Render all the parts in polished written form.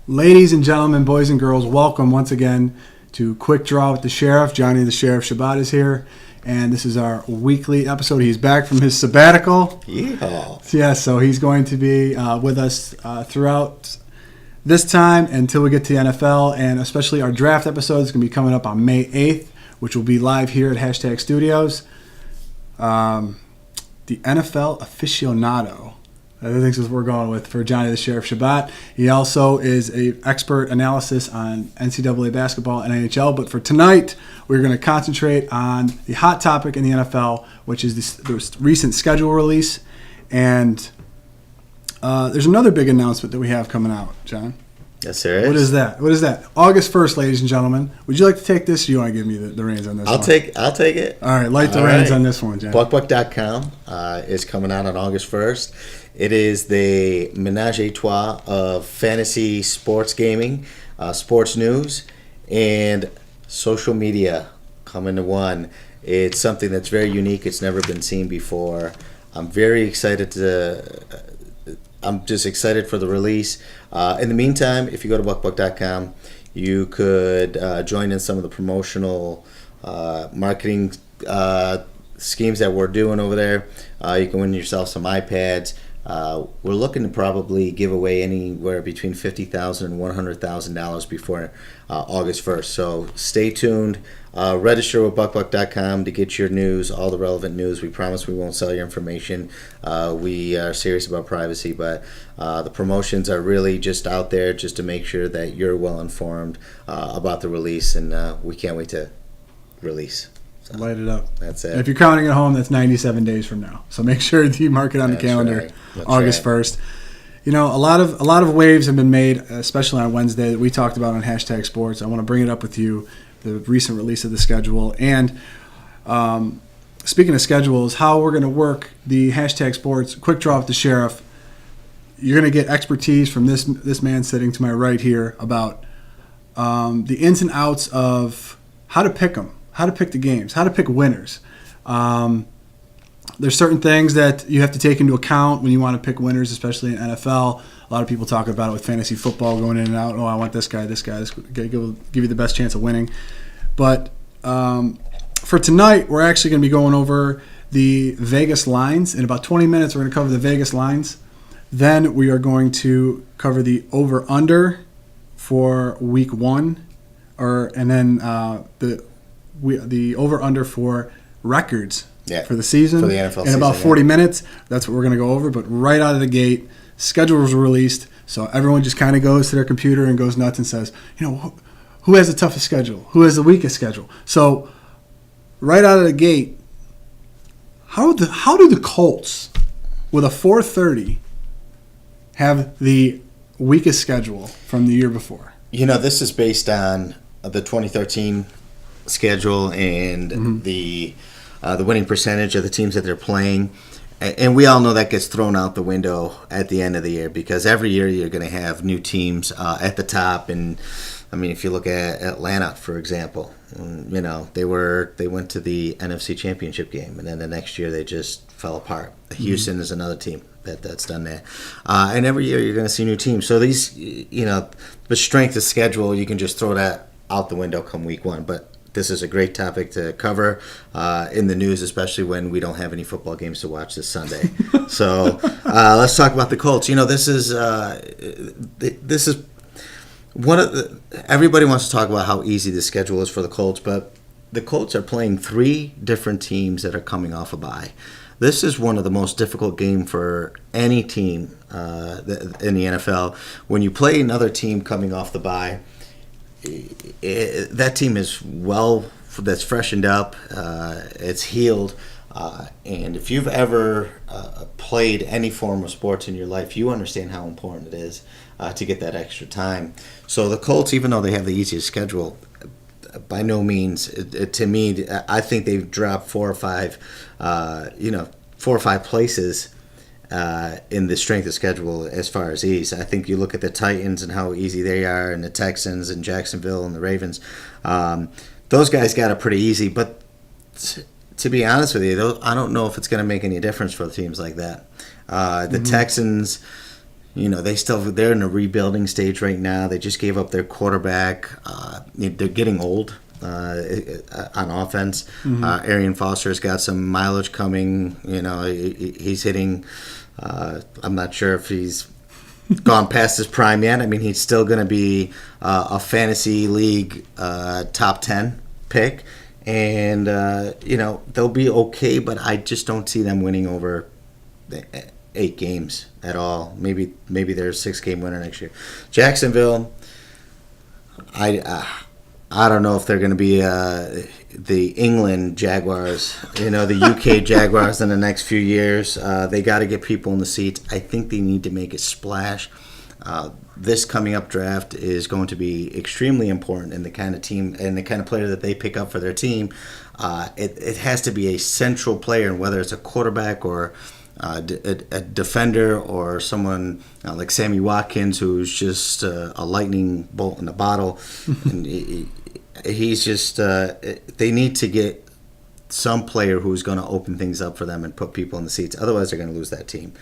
Ladies and gentlemen, boys and girls, welcome once again to Quickdraw with the Sheriff. Johnny the Sheriff Shabbat is here, and this is our weekly episode. He's back from his sabbatical. Yeehaw. Yeah, so he's going to be with us throughout this time until we get to the NFL, and especially our draft episode is going to be coming up on May 8th, which will be live here at Hashtag Studios. The NFL aficionado, I think this is what we're going with for Johnny the Sheriff Shabbat. He also is an expert analysis on NCAA basketball and NHL. But for tonight, we're going to concentrate on the hot topic in the NFL, which is the recent schedule release. And there's another big announcement that we have coming out, John. Yes, there is. What is that? August 1st, ladies and gentlemen. Would you like to take this, or you want to give me the reins on this one? I'll take it. All right, light the reins on this one, John. Bukbuk.com is coming out on August 1st. It is the menage a trois of fantasy sports gaming, sports news, and social media come into one. It's something that's very unique. It's never been seen before. I'm very excited I'm just excited for the release. In the meantime, if you go to Bukbuk.com, you could join in some of the promotional marketing schemes that we're doing over there. You can win yourself some iPads. We're looking to probably give away anywhere between $50,000 and $100,000 before August 1st. So stay tuned. Register with Bukbuk.com to get your news, all the relevant news. We promise we won't sell your information. We are serious about privacy, but the promotions are really just out there just to make sure that you're well informed about the release, and we can't wait to release. So, light it up. That's it. And if you're counting at home, that's 97 days from now. So make sure you mark it on the calendar, right. August 1st. You know, a lot of waves have been made, especially on Wednesday, that we talked about on Hashtag Sports. I want to bring it up with you, the recent release of the schedule. And speaking of schedules, how we're going to work the Hashtag Sports Quick Draw with the Sheriff. You're going to get expertise from this man sitting to my right here about the ins and outs of how to pick them. How to pick the games, how to pick winners. There's certain things that you have to take into account when you want to pick winners, especially in NFL. A lot of people talk about it with fantasy football, going in and out. Oh, I want this guy. This guy will give you the best chance of winning. But for tonight, we're actually going to be going over the Vegas lines. In about 20 minutes, we're going to cover the Vegas lines. Then we are going to cover the over-under for Week 1, and then the over-under for records for the season. For the NFL season. In about 40 minutes, that's what we're going to go over. But right out of the gate, schedule was released, so everyone just kind of goes to their computer and goes nuts and says, who has the toughest schedule? Who has the weakest schedule? So right out of the gate, how do the Colts, with a 430, have the weakest schedule from the year before? This is based on the 2013 schedule and the winning percentage of the teams that they're playing, and we all know that gets thrown out the window at the end of the year, because every year you're going to have new teams at the top. And I mean, if you look at Atlanta, for example, they went to the NFC Championship game, and then the next year they just fell apart. Houston is another team that's done that, and every year you're going to see new teams. So these, the strength of schedule, you can just throw that out the window come Week 1, but this is a great topic to cover in the news, especially when we don't have any football games to watch this Sunday. So let's talk about the Colts. This is one of the. Everybody wants to talk about how easy the schedule is for the Colts, but the Colts are playing 3 different teams that are coming off a bye. This is one of the most difficult games for any team in the NFL. When you play another team coming off the bye, that team is that's freshened up, it's healed, and if you've ever played any form of sports in your life, you understand how important it is to get that extra time. So the Colts, even though they have the easiest schedule, by no means, to me, I think they've dropped 4 or 5 places in the strength of schedule as far as ease. I think you look at the Titans and how easy they are, and the Texans and Jacksonville and the Ravens. Those guys got it pretty easy, but to be honest with you, I don't know if it's going to make any difference for teams like that. The Texans, they're in a rebuilding stage right now. They just gave up their quarterback. They're getting old on offense. Arian Foster's got some mileage coming. He's hitting. I'm not sure if he's gone past his prime yet. I mean, he's still going to be a fantasy league top 10 pick, and they'll be okay. But I just don't see them winning over 8 games at all. Maybe they're a 6-game winner next year. Jacksonville, I don't know if they're going to be the England Jaguars, the UK Jaguars in the next few years. They got to get people in the seats. I think they need to make a splash. This coming up draft is going to be extremely important in the kind of team and the kind of player that they pick up for their team. It has to be a central player, and whether it's a quarterback or a defender or someone like Sammy Watkins, who's just a lightning bolt in a bottle. And he's just they need to get some player who's going to open things up for them and put people in the seats. Otherwise, they're going to lose that team.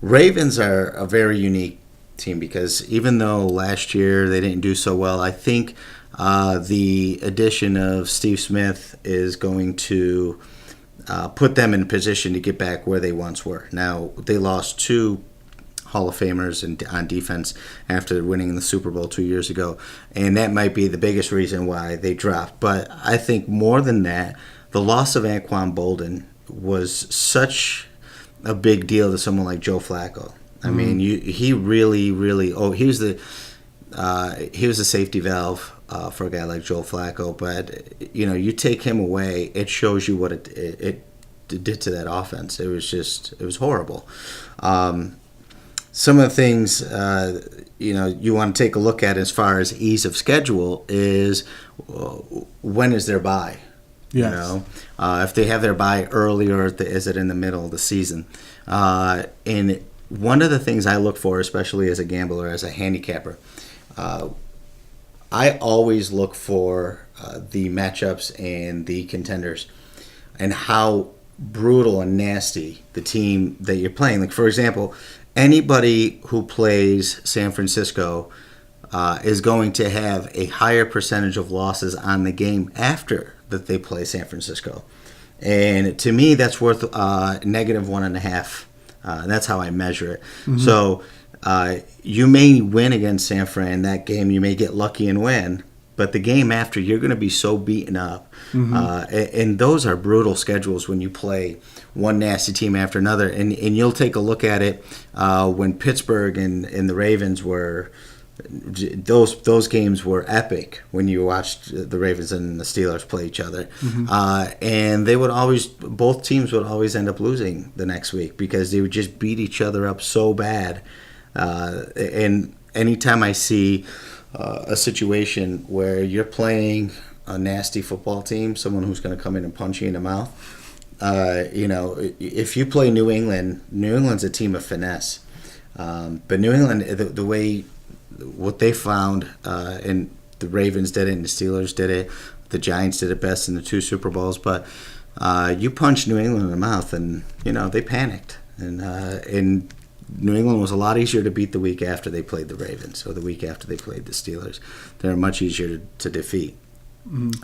Ravens are a very unique team because even though last year they didn't do so well, I think the addition of Steve Smith is going to put them in a position to get back where they once were. Now, they lost 2 Hall of Famers on defense after winning the Super Bowl 2 years ago, and that might be the biggest reason why they dropped. But I think more than that, the loss of Anquan Bolden was such a big deal to someone like Joe Flacco. I mean, he really, really. He was the safety valve for a guy like Joe Flacco. But you take him away, it shows you what it did to that offense. It was horrible. Some of the things you want to take a look at as far as ease of schedule is when is their bye. Yes. If they have their bye early or is it in the middle of the season. And one of the things I look for, especially as a gambler, as a handicapper, I always look for the matchups and the contenders and how brutal and nasty the team that you're playing. Like, for example, anybody who plays San Francisco is going to have a higher percentage of losses on the game after that they play San Francisco. And to me, that's worth -1.5. That's how I measure it. So you may win against San Fran that game. You may get lucky and win. But the game after, you're going to be so beaten up. And those are brutal schedules when you play one nasty team after another. And you'll take a look at it when Pittsburgh and the Ravens were – those games were epic when you watched the Ravens and the Steelers play each other. And they would always – both teams would always end up losing the next week because they would just beat each other up so bad. And anytime I see – a situation where you're playing a nasty football team, someone who's going to come in and punch you in the mouth. If you play New England's a team of finesse. But New England, the way what they found, and the Ravens did it, and the Steelers did it, the Giants did it best in the 2 Super Bowls. But you punch New England in the mouth, and they panicked, and New England was a lot easier to beat the week after they played the Ravens or the week after they played the Steelers. They're much easier to defeat.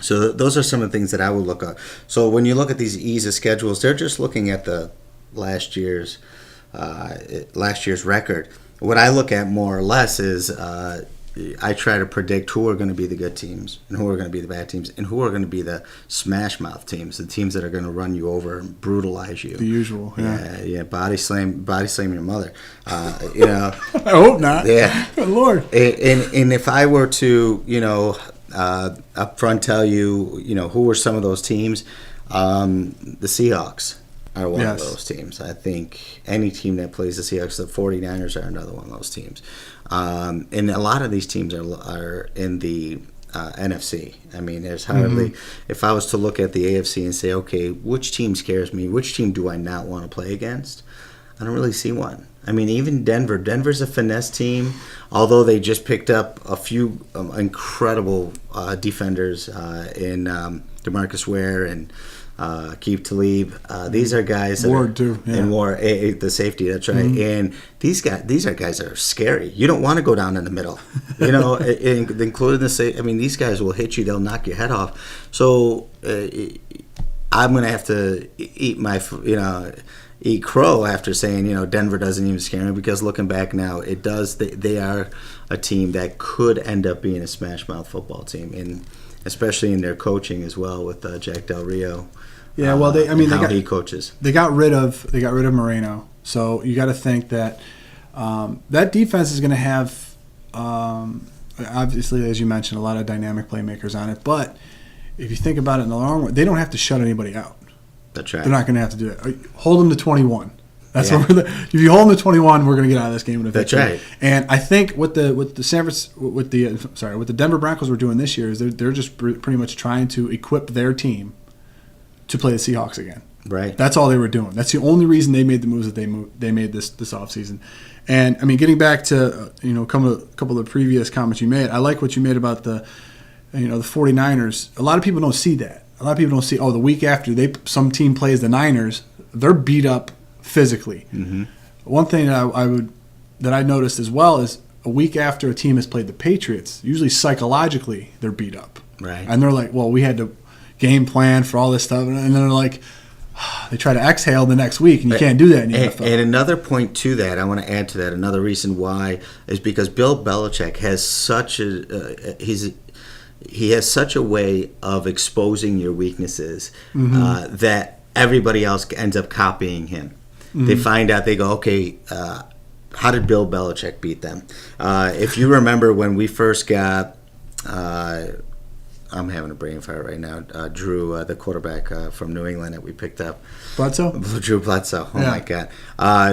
So those are some of the things that I would look at. So when you look at these ease of schedules, they're just looking at the last year's record. What I look at more or less is I try to predict who are going to be the good teams and who are going to be the bad teams and who are going to be the smash mouth teams, the teams that are going to run you over and brutalize you. The usual, yeah. Body slam your mother. I hope not. Yeah. Good Lord. And if I were to, up front tell you, who were some of those teams, the Seahawks are one of those teams. I think any team that plays the Seahawks, the 49ers are another one of those teams. And a lot of these teams are in the NFC. I mean, there's hardly, if I was to look at the AFC and say, okay, which team scares me? Which team do I not want to play against? I don't really see one. I mean, even Denver. Denver's a finesse team, although they just picked up a few incredible defenders in DeMarcus Ware and Keep Talib. These are guys that Ward too, yeah. and Ward, the safety. That's right. And these are guys that are scary. You don't want to go down in the middle. You know, including the safe. I mean, these guys will hit you. They'll knock your head off. So I'm gonna have to eat crow after saying, Denver doesn't even scare me, because looking back now, it does. They are a team that could end up being a smash mouth football team, and especially in their coaching as well with Jack Del Rio. Yeah, well, he coaches. They got rid of Moreno, so you got to think that that defense is going to have obviously, as you mentioned, a lot of dynamic playmakers on it. But if you think about it in the long run, they don't have to shut anybody out. That's right. They're not going to have to do it. Hold them to 21. That's what if you hold them to 21, we're going to get out of this game with a victory. That's right. And I think what the Denver Broncos were doing this year is they're just pretty much trying to equip their team to play the Seahawks again. Right. That's all they were doing. That's the only reason they made the moves that they made this offseason. And I mean, getting back to a couple of the previous comments you made, I like what you made about the 49ers. A lot of people don't see that. A lot of people don't see, the week after some team plays the Niners, they're beat up physically. Mm-hmm. One thing that I noticed as well is a week after a team has played the Patriots, usually psychologically they're beat up. Right. And they're like, well, we had to game plan for all this stuff, and then they're like, they try to exhale the next week, and you can't do that in the NFL. And another point to that, I want to add to that, another reason why is because Bill Belichick has such he has such a way of exposing your weaknesses that everybody else ends up copying him. Mm-hmm. They find out, they go, okay, how did Bill Belichick beat them? If you remember when we first got, I'm having a brain fire right now, Drew, the quarterback from New England that we picked up. Bledsoe? Drew Bledsoe. Oh, my God.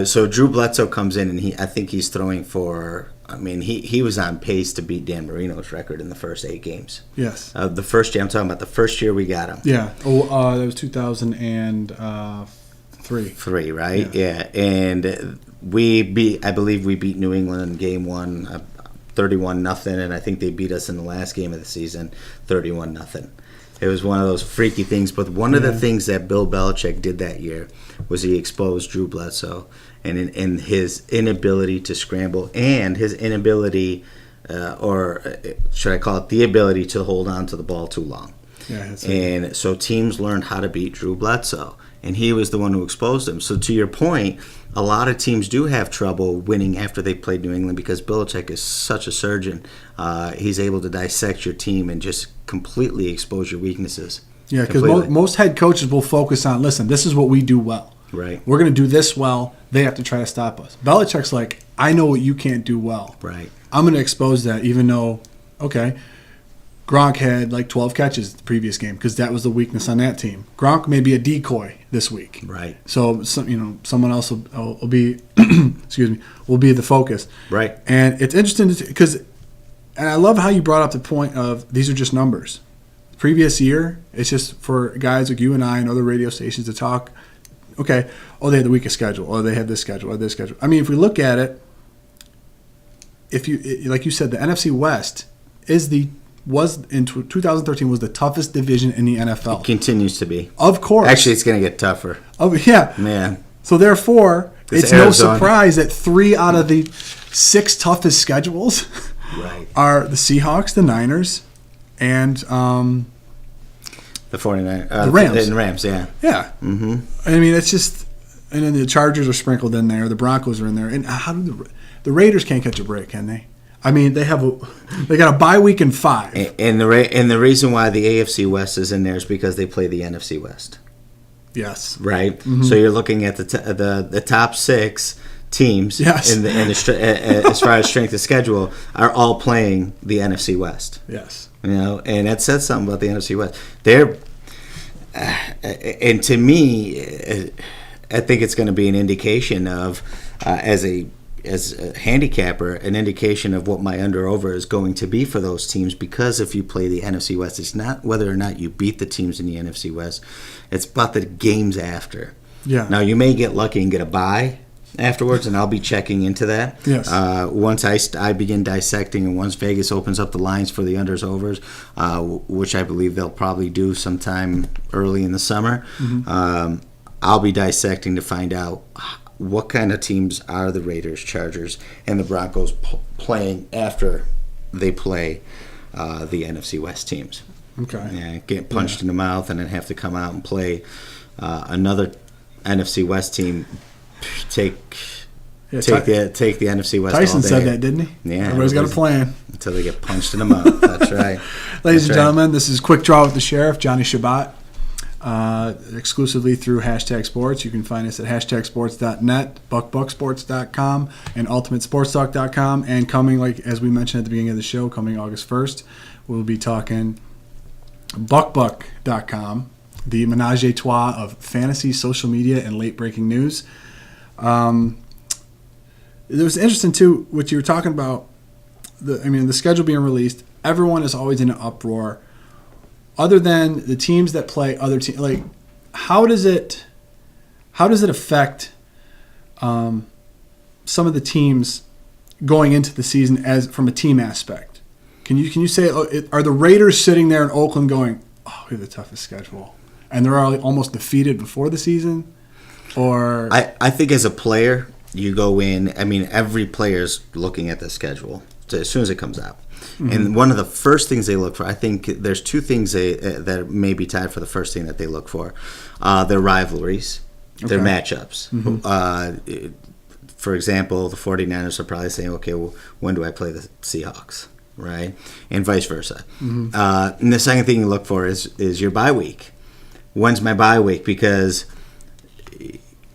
So Drew Bledsoe comes in, and I think he's throwing for, he was on pace to beat Dan Marino's record in the first 8 games. Yes. I'm talking about the first year we got him. Yeah. That was 2003. 3, right? Yeah. And I believe we beat New England in game 1, 31-0, and I think they beat us in the last game of the season, 31-0. It was one of those freaky things. But one of the things that Bill Belichick did that year was he exposed Drew Bledsoe and his inability to scramble, and his inability, or should I call it the ability to hold on to the ball too long. Yeah, and so teams learned how to beat Drew Bledsoe, and he was the one who exposed him. So to your point, a lot of teams do have trouble winning after they played New England because Belichick is such a surgeon. He's able to dissect your team and just completely expose your weaknesses. Yeah, because most head coaches will focus on, listen, this is what we do well. Right. We're going to do this well. They have to try to stop us. Belichick's like, I know what you can't do well. Right. I'm going to expose that, even though, Gronk had like 12 catches the previous game because that was the weakness on that team. Gronk may be a decoy this week. Right. So someone else will be will be the focus. Right. And it's interesting because, and I love how you brought up the point of these are just numbers. Previous year, it's just for guys like you and I and other radio stations to talk. Okay, they had the weakest schedule, or they have this schedule, or this schedule. I mean, if we look at it, like you said, the NFC West was in 2013 was the toughest division in the NFL. It continues to be. Of course. Actually, it's going to get tougher. Oh yeah, man. So therefore, it's Arizona. No surprise that 3 out of the 6 toughest schedules are the Seahawks, the Niners, and the 49ers, the Rams. And Rams, yeah. Yeah. Mm-hmm. I mean, it's just, and then the Chargers are sprinkled in there. The Broncos are in there, and how do the Raiders can't catch a break, can they? I mean, they got a bye week in 5. And the reason why the AFC West is in there is because they play the NFC West. Yes. Right. Mm-hmm. So you're looking at the top 6 teams. Yes. As far as strength of schedule, are all playing the NFC West. Yes. And that says something about the NFC West. And to me, I think it's going to be an indication of as a handicapper, an indication of what my under-over is going to be for those teams, because if you play the NFC West, it's not whether or not you beat the teams in the NFC West. It's about the games after. Yeah. Now, you may get lucky and get a bye, afterwards, and I'll be checking into that. Yes. Once I begin dissecting, and once Vegas opens up the lines for the unders overs, which I believe they'll probably do sometime early in the summer, I'll be dissecting to find out what kind of teams are the Raiders, Chargers, and the Broncos playing after they play the NFC West teams. Okay. Yeah, get punched in the mouth and then have to come out and play another NFC West team. Take the NFC West. Tyson all day. said that, didn't he? Yeah. Everybody's got a plan. Until they get punched in the mouth. That's right. Ladies and gentlemen, this is Quick Draw with the Sheriff, Johnny Shabbat, exclusively through Hashtag Sports. You can find us at hashtagsports.net, bukbuksports.com, and ultimatesportstalk.com. And coming, like as we mentioned at the beginning of the show, coming August 1st, we'll be talking Bukbuk.com, the menage a trois of fantasy, social media, and late-breaking news. It was interesting, too, what you were talking about, the schedule being released. Everyone is always in an uproar. Other than the teams that play other teams, like, how does it affect some of the teams going into the season as from a team aspect? Can you say, are the Raiders sitting there in Oakland going, oh, we have the toughest schedule, and they're almost defeated before the season? Or I think as a player, you go in, every player's looking at the schedule as soon as it comes out. Mm-hmm. And one of the first things they look for, I think there's two things that may be tied for the first thing that they look for. Their rivalries, their matchups. Mm-hmm. For example, the 49ers are probably saying, okay, well, when do I play the Seahawks? Right? And vice versa. Mm-hmm. And the second thing you look for is your bye week. When's my bye week? Because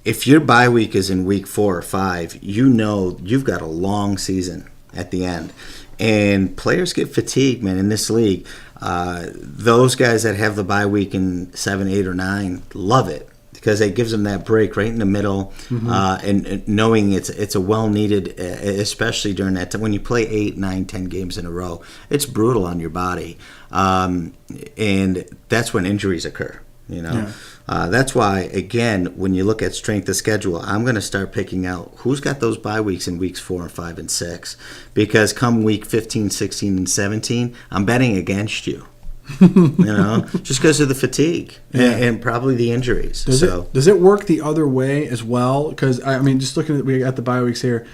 if your bye week is in week 4 or 5, you know you've got a long season at the end. And players get fatigued, man, in this league. Those guys that have the bye week in 7, 8, or 9 love it because it gives them that break right in the middle. Mm-hmm. And knowing it's a well-needed, especially during that time. When you play 8, 9, 10 games in a row, it's brutal on your body. And that's when injuries occur. Yeah. That's why, again, when you look at strength of schedule, I'm going to start picking out who's got those bye weeks in weeks 4 and 5 and 6. Because come week 15, 16, and 17, I'm betting against you. Just because of the fatigue and probably the injuries. Does it work the other way as well? Because, just looking at we got the bye weeks here.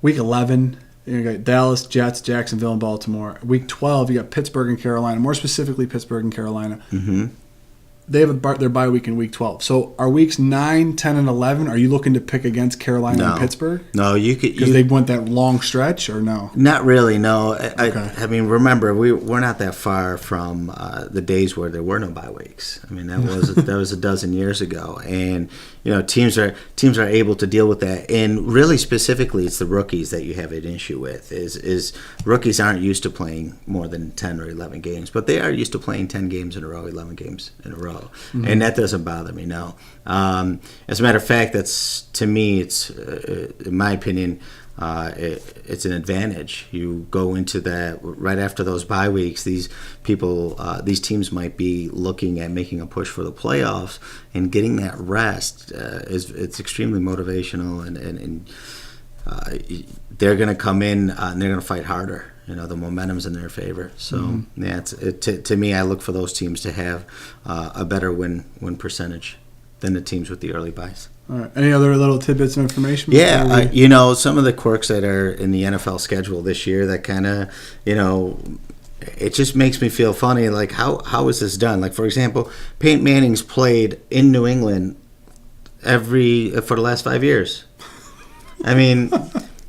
Week 11, you got Dallas, Jets, Jacksonville, and Baltimore. Week 12, you got Pittsburgh and Carolina, more specifically Pittsburgh and Carolina. Mm-hmm. They have their bye week in week 12. So are weeks 9, 10, and 11, are you looking to pick against Carolina and Pittsburgh? No, you could. Because they went that long stretch, or no? Not really, no. Remember, we're not that far from the days where there were no bye weeks. That was a dozen years ago. And, teams are able to deal with that. And really specifically, it's the rookies that you have an issue with. Is rookies aren't used to playing more than 10 or 11 games, but they are used to playing 10 games in a row, 11 games in a row. Mm-hmm. And that doesn't bother me, no. As a matter of fact, that's, to me, it's in my opinion, it's an advantage. You go into that right after those bye weeks. These teams might be looking at making a push for the playoffs, and getting that rest it's extremely motivational, and they're going to come in and they're going to fight harder. The momentum's in their favor. So, to me, I look for those teams to have a better win percentage than the teams with the early buys. All right. Any other little tidbits of information? Yeah, some of the quirks that are in the NFL schedule this year that kind of, it just makes me feel funny. Like, how is this done? Like, for example, Peyton Manning's played in New England for the last 5 years.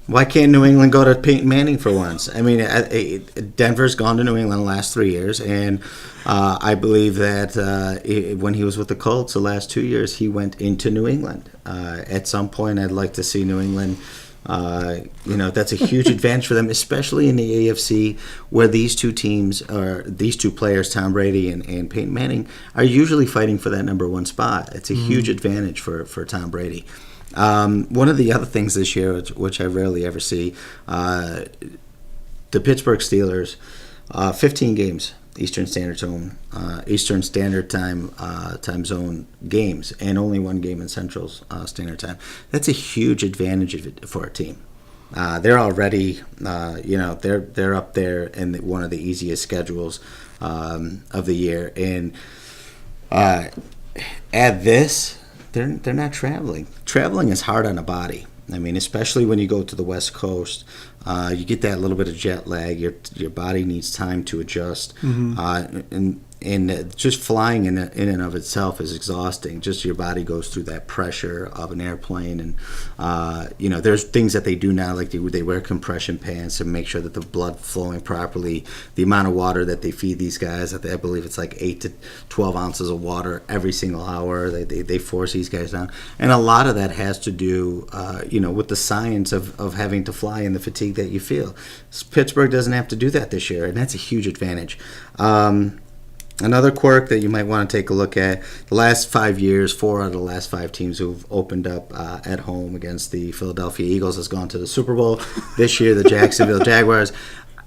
Why can't New England go to Peyton Manning for once? Denver's gone to New England the last 3 years, and I believe that when he was with the Colts the last 2 years, he went into New England. At some point, I'd like to see New England. That's a huge advantage for them, especially in the AFC, where these two players, Tom Brady and Peyton Manning, are usually fighting for that number 1 spot. It's a huge advantage for Tom Brady. One of the other things this year, which I rarely ever see, the Pittsburgh Steelers, 15 games Eastern Standard Time time zone games, and only one game in Central Standard Time. That's a huge advantage for a team. They're already, they're up there in one of the easiest schedules of the year, and add this, they're not traveling. Traveling is hard on a body. I mean, especially when you go to the West Coast, you get that little bit of jet lag. Your body needs time to adjust, and just flying in and of itself is exhausting. Just your body goes through that pressure of an airplane, and there's things that they do now, like they wear compression pants to make sure that the blood flowing properly. The amount of water that they feed these guys, I believe it's like 8 to 12 ounces of water every single hour. They force these guys down, and a lot of that has to do, with the science of having to fly and the fatigue that you feel. Pittsburgh doesn't have to do that this year, and that's a huge advantage. Another quirk that you might want to take a look at, the last 5 years, 4 out of the last 5 teams who've opened up at home against the Philadelphia Eagles has gone to the Super Bowl. This year, the Jacksonville Jaguars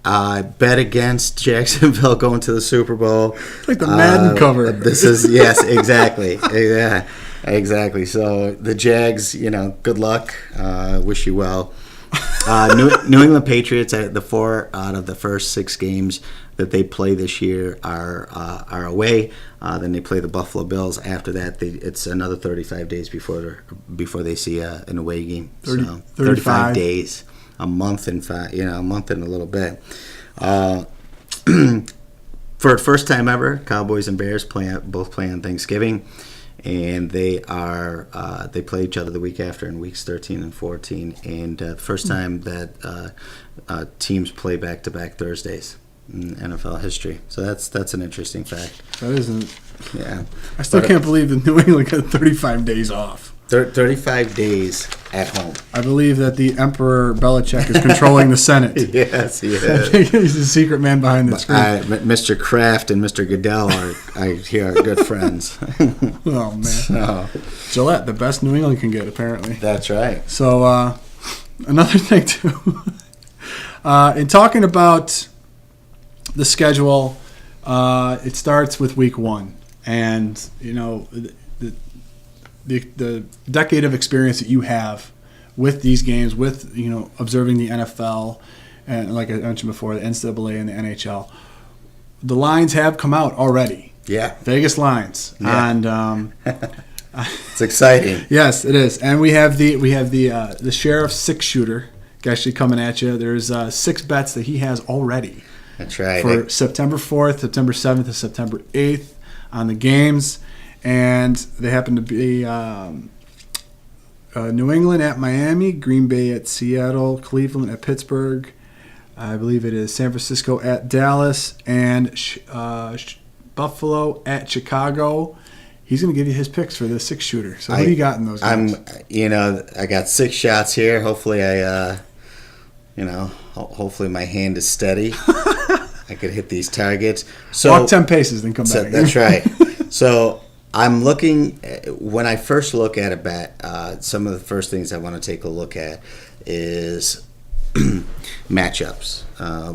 bet against Jacksonville going to the Super Bowl. Like the Madden cover. This is, yes, exactly. Yeah, exactly. So the Jags, good luck. Wish you well. New England Patriots, the 4 out of the first 6 games that they play this year are away. Then they play the Buffalo Bills. After that, it's another 35 days before they see an away game. 35 days, a month and a month and a little bit. For the first time ever, Cowboys and Bears both play on Thanksgiving. And they play each other the week after in weeks 13 and 14, and the first time that teams play back-to-back Thursdays in NFL history. So that's an interesting fact. That isn't. Yeah. I still can't believe that New England got 35 days off. 35 days at home. I believe that the Emperor Belichick is controlling the Senate. Yes, he is. I think he's the secret man behind the screen. Mr. Kraft and Mr. Goodell are good friends. Oh, man. So, Gillette, the best New England can get, apparently. That's right. So, another thing, too. In talking about the schedule, it starts with week 1. And, the decade of experience that you have with these games, with observing the NFL, and like I mentioned before, the NCAA and the NHL, the lines have come out already. Yeah, Vegas lines, yeah. And it's exciting. Yes, it is, and we have the Sheriff 6-shooter actually coming at you. There's 6 bets that he has already. That's right. For September 4th, September 7th, and September 8th on the games. And they happen to be New England at Miami, Green Bay at Seattle, Cleveland at Pittsburgh. I believe it is San Francisco at Dallas, and Buffalo at Chicago. He's going to give you his picks for the 6-shooter. So what do you got in those games? I got 6 shots here. Hopefully hopefully my hand is steady. I could hit these targets. So walk 10 paces, then come back. That's right. So I'm looking, when I first look at a bet, some of the first things I want to take a look at is matchups.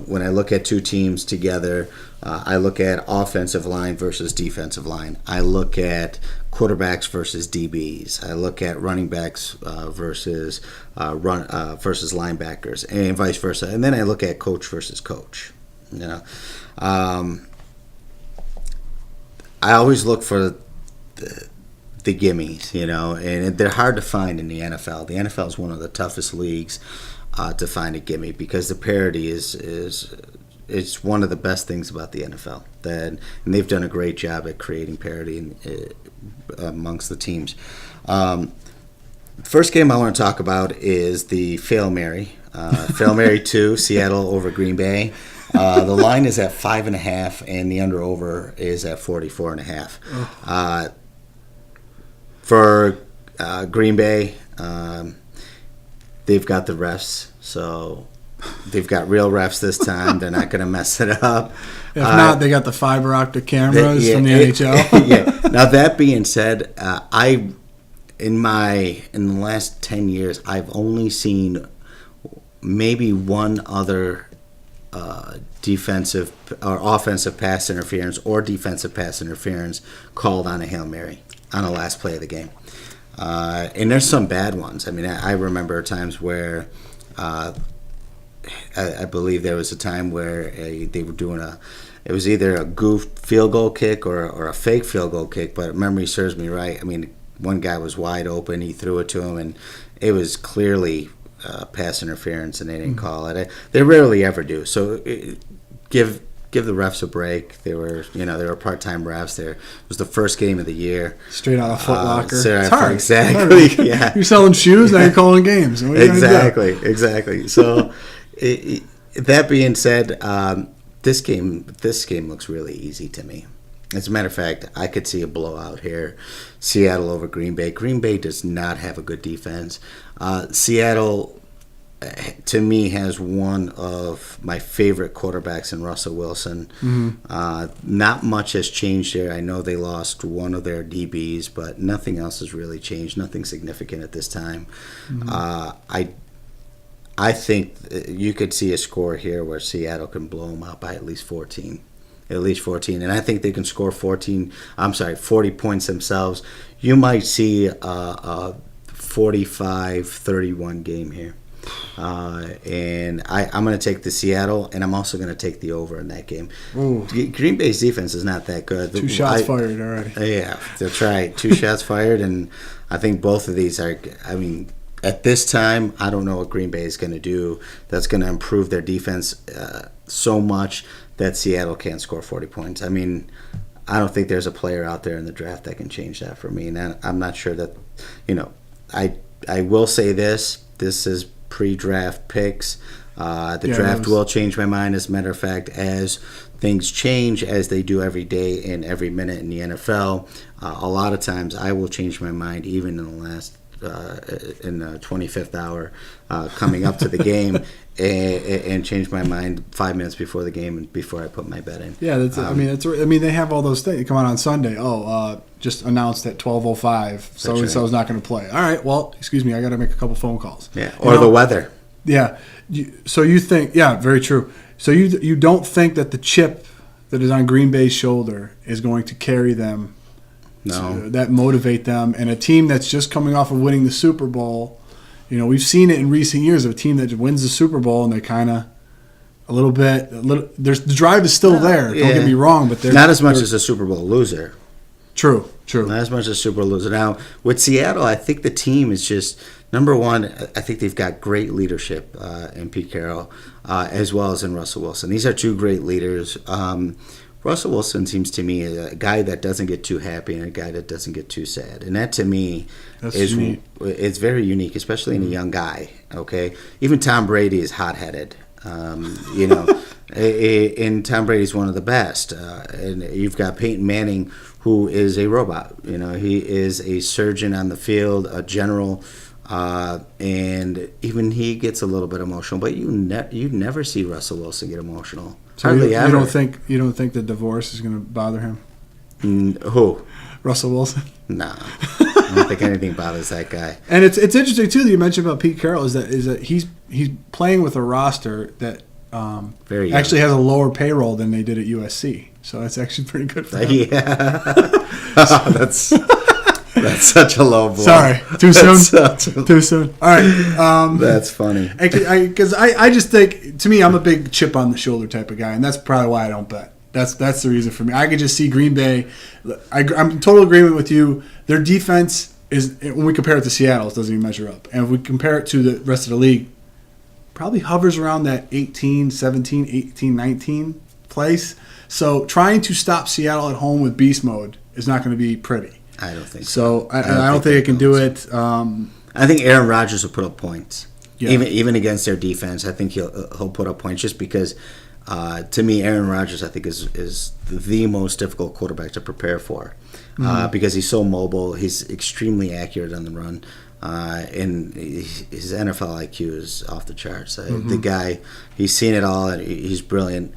When I look at 2 teams together, I look at offensive line versus defensive line. I look at quarterbacks versus DBs. I look at running backs versus linebackers, and vice versa. And then I look at coach versus coach. I always look for the gimmies, and they're hard to find in the NFL. The NFL is one of the toughest leagues to find a gimme because the parity is one of the best things about the NFL. And they've done a great job at creating parity amongst the teams. First game I want to talk about is the Fail Mary. Fail Mary 2, Seattle over Green Bay. The line is at 5.5, and the under/over is at 44.5. For Green Bay, they've got the refs, so they've got real refs this time. They're not going to mess it up. If not, they got the fiber optic cameras from the NHL. Yeah. Now that being said, in the last 10 years, I've only seen maybe one other defensive or offensive pass interference or defensive pass interference called on a Hail Mary on the last play of the game. And there's some bad ones. I mean, I remember times where I believe there was a time where they were doing it was either a goof field goal kick or a fake field goal kick, but if memory serves me right, I mean, one guy was wide open, he threw it to him, and it was clearly pass interference, and they didn't call it. They rarely ever do. So give the refs a break. They were part-time refs. It was the first game of the year. Straight out of Foot Locker. It's hard. Exactly. Yeah. You're selling shoes, now you're calling games. Exactly. So that being said, this game looks really easy to me. As a matter of fact, I could see a blowout here. Seattle over Green Bay. Green Bay does not have a good defense. Seattle, to me, has one of my favorite quarterbacks in Russell Wilson. Not much has changed there. I know they lost one of their DBs, but nothing else has really changed. Nothing significant at this time. I think you could see a score here where Seattle can blow them out by at least 14. And I think they can score 40 points themselves. You might see a 45-31 game here. And I'm going to take the Seattle, and I'm also going to take the over in that game. Ooh. Green Bay's defense is not that good. 2 shots fired already. Yeah, that's right. 2 shots fired, and I think both of these are, I mean, at this time, I don't know what Green Bay is going to do that's going to improve their defense so much that Seattle can't score 40 points. I mean, I don't think there's a player out there in the draft that can change that for me. And I'm not sure that, I will say this is pre-draft picks. The draft will change my mind. As a matter of fact, as things change, as they do every day and every minute in the NFL, a lot of times I will change my mind even in the last in the 25th hour coming up to the game and change my mind 5 minutes before the game and before I put my bet in. Yeah, I mean, they have all those things. They come out on Sunday. Just announced at 12:05. So and so's not going to play. All right. Well, excuse me. I got to make a couple phone calls. Yeah. Or the weather. Yeah. So you think? Yeah. Very true. So you don't think that the chip that is on Green Bay's shoulder is going to carry them? No. That motivate them, and a team that's just coming off of winning the Super Bowl. We've seen it in recent years of a team that wins the Super Bowl and they kind of the drive is still there. Don't get me wrong, but they're not as much as a Super Bowl loser. True. Not as much as a Super Bowl loser. Now with Seattle, I think the team is just number one. I think they've got great leadership in Pete Carroll as well as in Russell Wilson. These are 2 great leaders. Russell Wilson seems to me a guy that doesn't get too happy and a guy that doesn't get too sad. And that to me it's very unique, especially in a young guy, okay? Even Tom Brady is hot-headed, and Tom Brady's one of the best. And you've got Peyton Manning, who is a robot. He is a surgeon on the field, a general, and even he gets a little bit emotional. But you never see Russell Wilson get emotional. So you don't think the divorce is going to bother him? Who? Russell Wilson? No, I don't think anything bothers that guy. And it's interesting too that you mentioned about Pete Carroll is that he's playing with a roster that actually has a lower payroll than they did at USC. So that's actually pretty good for him. Yeah, that's such a low blow. Sorry, too soon. Too soon. All right, that's funny. Because I just think, to me, I'm a big chip on the shoulder type of guy, and that's probably why I don't bet. That's the reason for me. I could just see Green Bay. I'm in total agreement with you. Their defense is, when we compare it to Seattle's, doesn't even measure up. And if we compare it to the rest of the league, probably hovers around that 18, 17, 18, 19 place. So trying to stop Seattle at home with beast mode is not going to be pretty. I don't think so. I don't think it can do it. I think Aaron Rodgers will put up points, yeah. even against their defense. I think he'll put up points just because. To me, Aaron Rodgers, I think, is the most difficult quarterback to prepare for because he's so mobile. He's extremely accurate on the run, and his NFL IQ is off the charts. The guy, he's seen it all, and he's brilliant.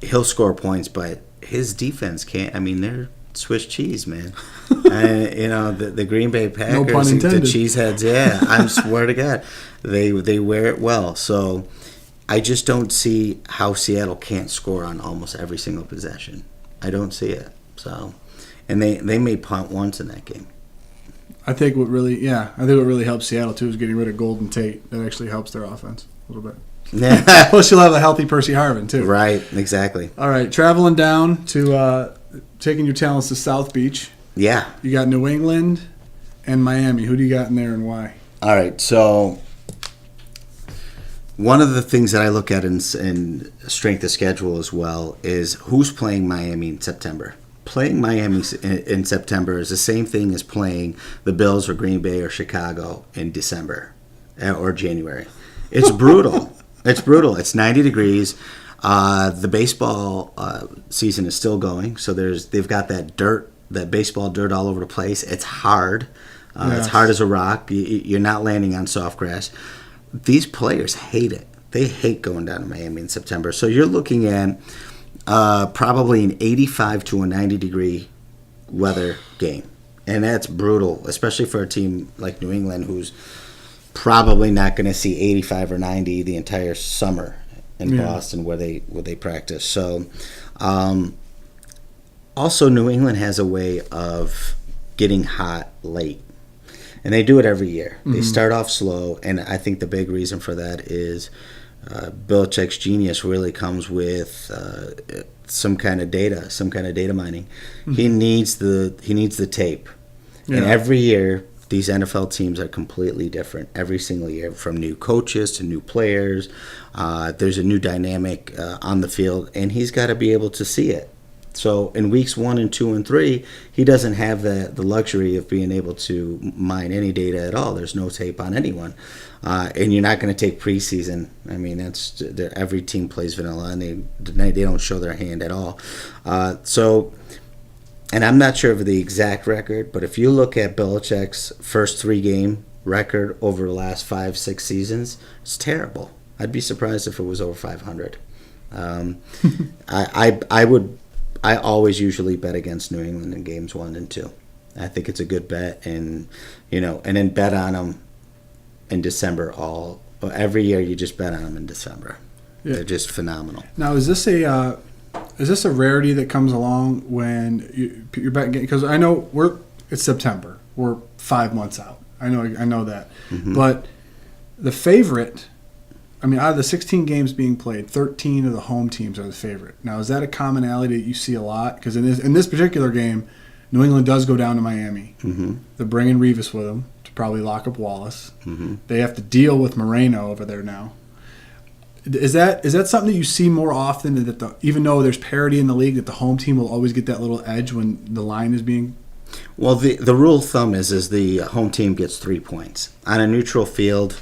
He'll score points, but his defense can't. I mean, they're Swiss cheese, man. The Green Bay Packers, no pun intended. The cheeseheads. Yeah, I swear to God, they wear it well. So. I just don't see how Seattle can't score on almost every single possession. I don't see it. So, and they may punt once in that game. I think what really helps Seattle too is getting rid of Golden Tate. That actually helps their offense a little bit. Yeah. Plus, you'll have a healthy Percy Harvin too. Right, exactly. All right, traveling down to taking your talents to South Beach. Yeah. You got New England and Miami. Who do you got in there and why? All right, so one of the things that I look at in strength of schedule as well is who's playing Miami in September. Playing Miami in September is the same thing as playing the Bills or Green Bay or Chicago in December or January. It's brutal. It's brutal. It's 90 degrees. The baseball season is still going, so they've got that baseball dirt all over the place. It's hard. Yes. It's hard as a rock. You're not landing on soft grass. These players hate it. They hate going down to Miami in September. So you're looking at probably an 85 to a 90-degree weather game. And that's brutal, especially for a team like New England who's probably not going to see 85 or 90 the entire summer in Boston where they practice. So also New England has a way of getting hot late. And they do it every year. They start off slow, and I think the big reason for that is Belichick's genius really comes with some kind of data mining. He needs the tape. And every year, these NFL teams are completely different every single year, from new coaches to new players. There's a new dynamic on the field, and he's got to be able to see it. So in weeks 1 and 2 and 3, he doesn't have the luxury of being able to mine any data at all. There's no tape on anyone. And you're not going to take preseason. I mean, every team plays vanilla, and they don't show their hand at all. And I'm not sure of the exact record, but if you look at Belichick's first 3-game record over the last 5-6 seasons, it's terrible. I'd be surprised if it was over 500. I always usually bet against New England in games 1 and 2. I think it's a good bet, and then bet on them in December. Every year you just bet on them in December. Yeah. They're just phenomenal. Now, is this a rarity that comes along when you're betting? Because I know it's September. We're 5 months out. I know that, but the favorite. I mean, out of the 16 games being played, 13 of the home teams are the favorite. Now, is that a commonality that you see a lot? Because in this particular game, New England does go down to Miami. They're bringing Revis with them to probably lock up Wallace. They have to deal with Moreno over there now. Is that something that you see more often, that even though there's parity in the league, that the home team will always get that little edge when the line is being... Well, the rule of thumb is the home team gets 3 points. On a neutral field...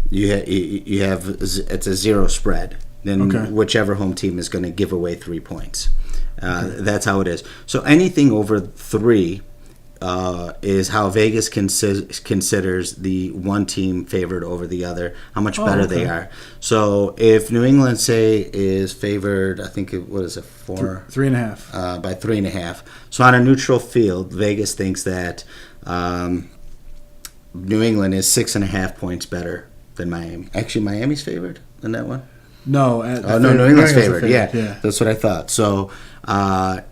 You have it's a 0 spread. Then whichever home team is going to give away 3 points. That's how it is. So anything over 3 is how Vegas considers the one team favored over the other, how much better they are. So if New England, say, is favored, I think, what is it, 4? 3.5. By 3.5. So on a neutral field, Vegas thinks that New England is 6.5 points better than Miami. Actually, Miami's favored in that one? No. New England's favored. Yeah, that's what I thought. So on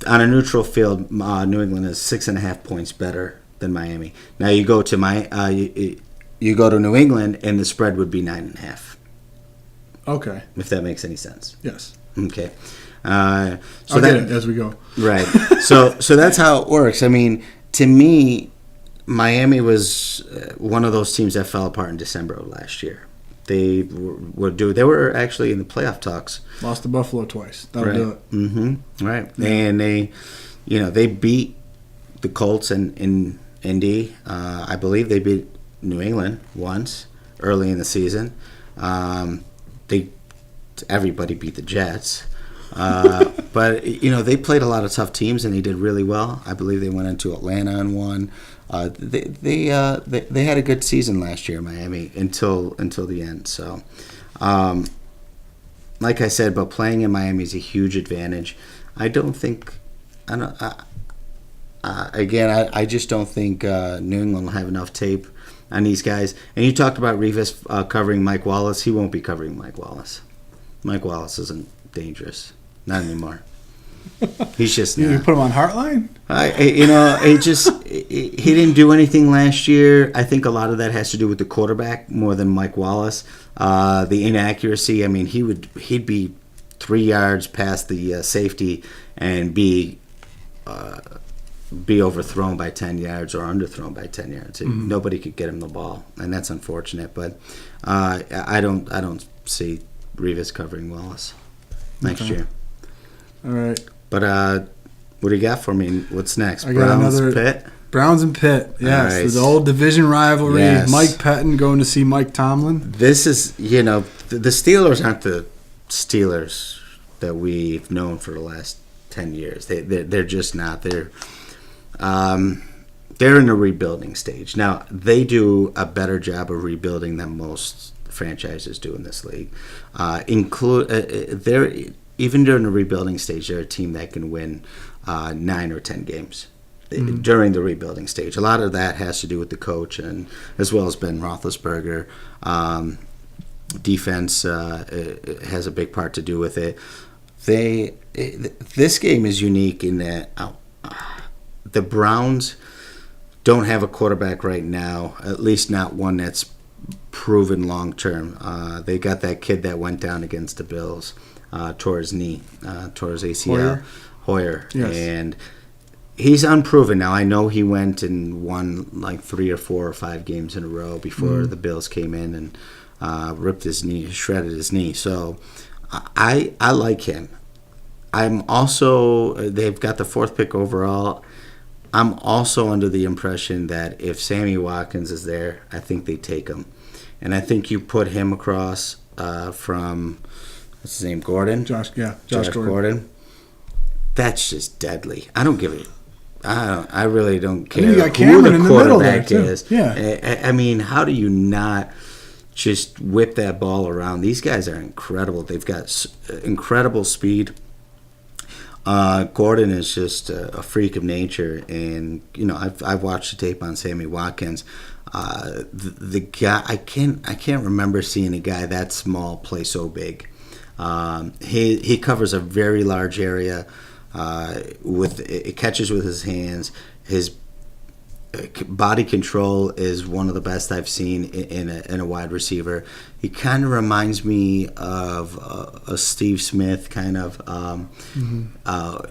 a neutral field, New England is 6.5 points better than Miami. Now you go to you go to New England, and the spread would be 9.5. Okay. If that makes any sense. Yes. Okay. I'll get it as we go. Right. So that's how it works. I mean, to me, Miami was one of those teams that fell apart in December of last year. They were actually in the playoff talks. Lost to Buffalo twice. That'll do it. Right. Yeah. And they beat the Colts in Indy. I believe they beat New England once early in the season. Everybody beat the Jets. But they played a lot of tough teams, and they did really well. I believe they went into Atlanta and won. They had a good season last year, Miami, until the end. So, like I said, but playing in Miami is a huge advantage. I just don't think New England will have enough tape on these guys. And you talked about Rivas covering Mike Wallace. He won't be covering Mike Wallace. Mike Wallace isn't dangerous. Not anymore. He's just not. You put him on Heartline? He didn't do anything last year. I think a lot of that has to do with the quarterback more than Mike Wallace. The inaccuracy. I mean, he'd be 3 yards past the safety and be overthrown by 10 yards or underthrown by 10 yards. Mm-hmm. Nobody could get him the ball, and that's unfortunate. But I don't see Rivas covering Wallace next year. All right. But what do you got for me? What's next? I got another Pitt? Browns and Pitt. Yes, Right. the old division rivalry. Yes. Mike Pettin going to see Mike Tomlin. This is, the Steelers aren't the Steelers that we've known for the last 10 years. They're just not. They're in a rebuilding stage. Now, they do a better job of rebuilding than most franchises do in this league. Even during the rebuilding stage, they're a team that can win 9 or 10 games during the rebuilding stage. A lot of that has to do with the coach, and as well as Ben Roethlisberger. Defense has a big part to do with it. This game is unique in that the Browns don't have a quarterback right now, at least not one that's proven long term. They got that kid that went down against the Bills. Tore his knee, tore his ACL. Hoyer. Yes. And he's unproven. Now, I know he went and won like 3 or 4 or 5 games in a row before the Bills came in and ripped his knee, shredded his knee. So I like him. I'm also, they've got the 4th pick overall. I'm also under the impression that if Sammy Watkins is there, I think they take him. And I think you put him across from... What's his name? Gordon? Josh Gordon. That's just deadly. I don't give it. I really don't care you got who Cameron the in the middle there, quarterback too. is. Yeah. I mean, how do you not just whip that ball around? These guys are incredible. They've got incredible speed. Gordon is just a freak of nature, and I've watched the tape on Sammy Watkins. The guy, I can't remember seeing a guy that small play so big. He covers a very large area. It catches with his hands. His body control is one of the best I've seen in a wide receiver. He kind of reminds me of a Steve Smith, kind of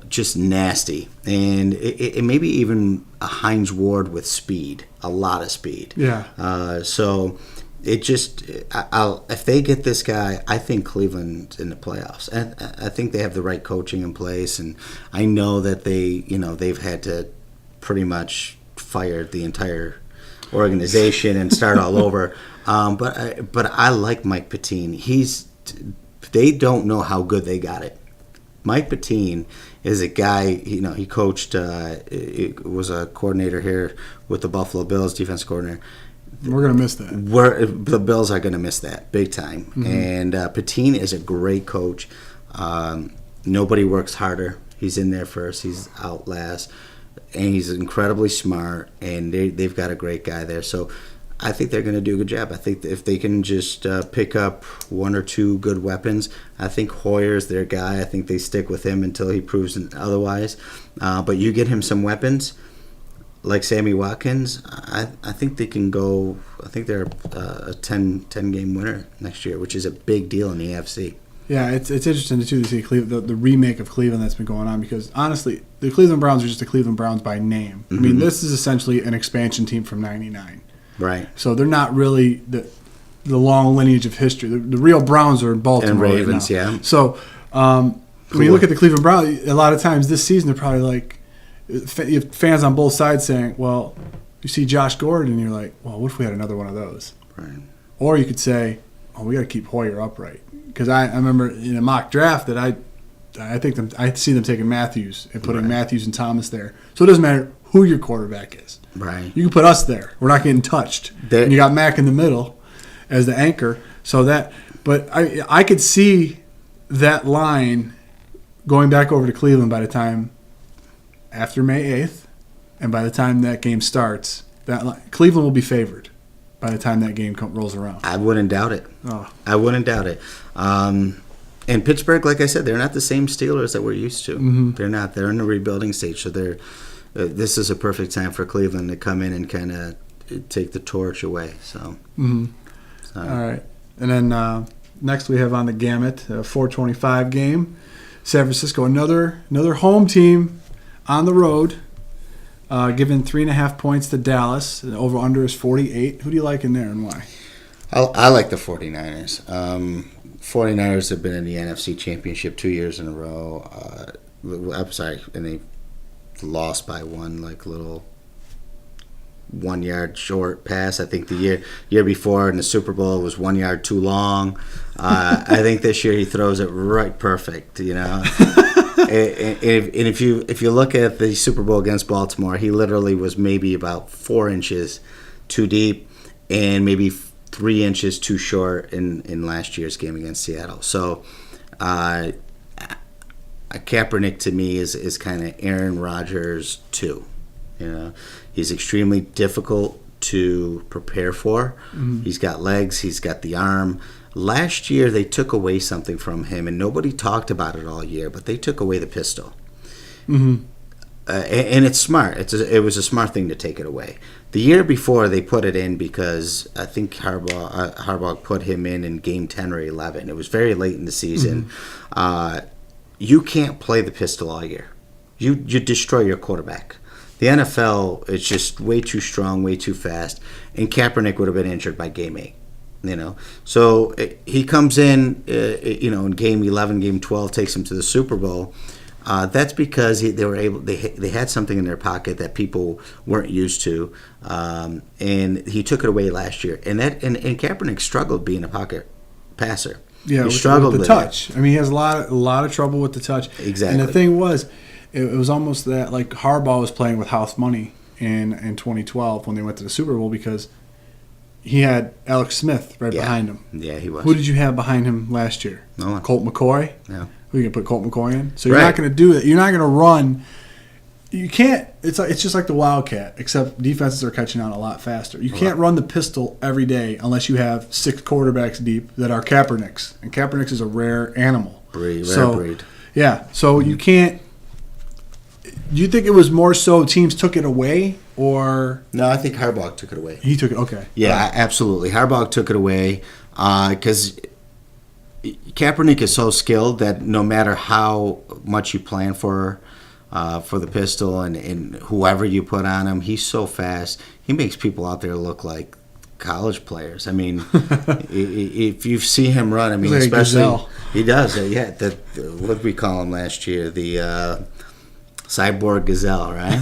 just nasty, and it maybe even a Hines Ward with speed, a lot of speed. Yeah. So. It just, if they get this guy, I think Cleveland's in the playoffs. And I think they have the right coaching in place. And I know that they've had to pretty much fire the entire organization and start all over. But I like Mike Pettine. They don't know how good they got it. Mike Pettine is a guy, he coached, was a coordinator here with the Buffalo Bills, defense coordinator. We're going to miss that. The Bills are going to miss that big time. Mm-hmm. And Pettine is a great coach. Nobody works harder. He's in there first. He's out last. And he's incredibly smart. And they've got a great guy there. So I think they're going to do a good job. I think if they can just pick up 1 or 2 good weapons, I think Hoyer's their guy. I think they stick with him until he proves otherwise. But you get him some weapons. Like Sammy Watkins, I think they can go. I think they're a 10-game winner next year, which is a big deal in the AFC. Yeah, it's interesting too to see the remake of Cleveland that's been going on, because honestly, the Cleveland Browns are just the Cleveland Browns by name. Mm-hmm. I mean, this is essentially an expansion team from '99. Right. So they're not really the long lineage of history. The real Browns are in Baltimore and Ravens, right now. Yeah. So when you look at the Cleveland Browns, a lot of times this season they're probably like. You have fans on both sides saying, well, you see Josh Gordon, and you're like, well, what if we had another one of those? Right. Or you could say, oh, we got to keep Hoyer upright. Because I remember in a mock draft that I see them taking Matthews and putting Matthews and Thomas there. So it doesn't matter who your quarterback is. Right. You can put us there. We're not getting touched. And you got Mac in the middle as the anchor. But I could see that line going back over to Cleveland by the time after May 8th, and by the time that game starts, Cleveland will be favored. by the time that game rolls around. I wouldn't doubt it. Oh. I wouldn't doubt it. And Pittsburgh, like I said, they're not the same Steelers that we're used to. Mm-hmm. They're not. They're in a rebuilding stage, so they're. This is a perfect time for Cleveland to come in and kind of take the torch away. So. All right, and then next we have on the gamut a 4:25 game. San Francisco, another home team on the road, giving 3.5 points to Dallas. The over/under is 48. Who do you like in there and why? I like the 49ers. 49ers have been in the NFC Championship 2 years in a row. I'm sorry, and they lost by one little 1 yard short pass. I think the year before in the Super Bowl it was 1 yard too long. I think this year he throws it right perfect. And if you look at the Super Bowl against Baltimore, he literally was maybe about 4 inches too deep and maybe 3 inches too short in last year's game against Seattle. So Kaepernick to me is kind of Aaron Rodgers 2. He's extremely difficult to prepare for. Mm-hmm. He's got legs. He's got the arm. Last year they took away something from him, and nobody talked about it all year, but they took away the pistol. Mm-hmm. And it's smart. It was a smart thing to take it away. The year before they put it in because I think Harbaugh put him in game 10 or 11. It was very late in the season. Mm-hmm. You can't play the pistol all year. You destroy your quarterback. The NFL is just way too strong, way too fast, and Kaepernick would have been injured by game 8. So he comes in, in game 11, game 12, takes him to the Super Bowl. That's because they had something in their pocket that people weren't used to, and he took it away last year. And Kaepernick struggled being a pocket passer. Yeah, he struggled with the touch. It. I mean, he has a lot of trouble with the touch. Exactly. And the thing was, it was almost that like Harbaugh was playing with house money in 2012 when they went to the Super Bowl because he had Alex Smith behind him. Yeah, he was. Who did you have behind him last year? No one. Colt McCoy? Yeah. Who are you going to put Colt McCoy in? So you're not going to do that. You're not going to run. You can't. It's just like the Wildcat, except defenses are catching on a lot faster. You can't run the pistol every day unless you have 6 quarterbacks deep that are Kaepernicks. And Kaepernicks is a rare animal. Rare breed. Yeah. So you can't. Do you think it was more so teams took it away or? No, I think Harbaugh took it away. He took it. Okay. Yeah, absolutely. Harbaugh took it away because Kaepernick is so skilled that no matter how much you plan for the pistol and whoever you put on him, he's so fast. He makes people out there look like college players. I mean, if you see him run, I mean, like especially he does. Yeah, what did we call him last year? The cyborg gazelle, right?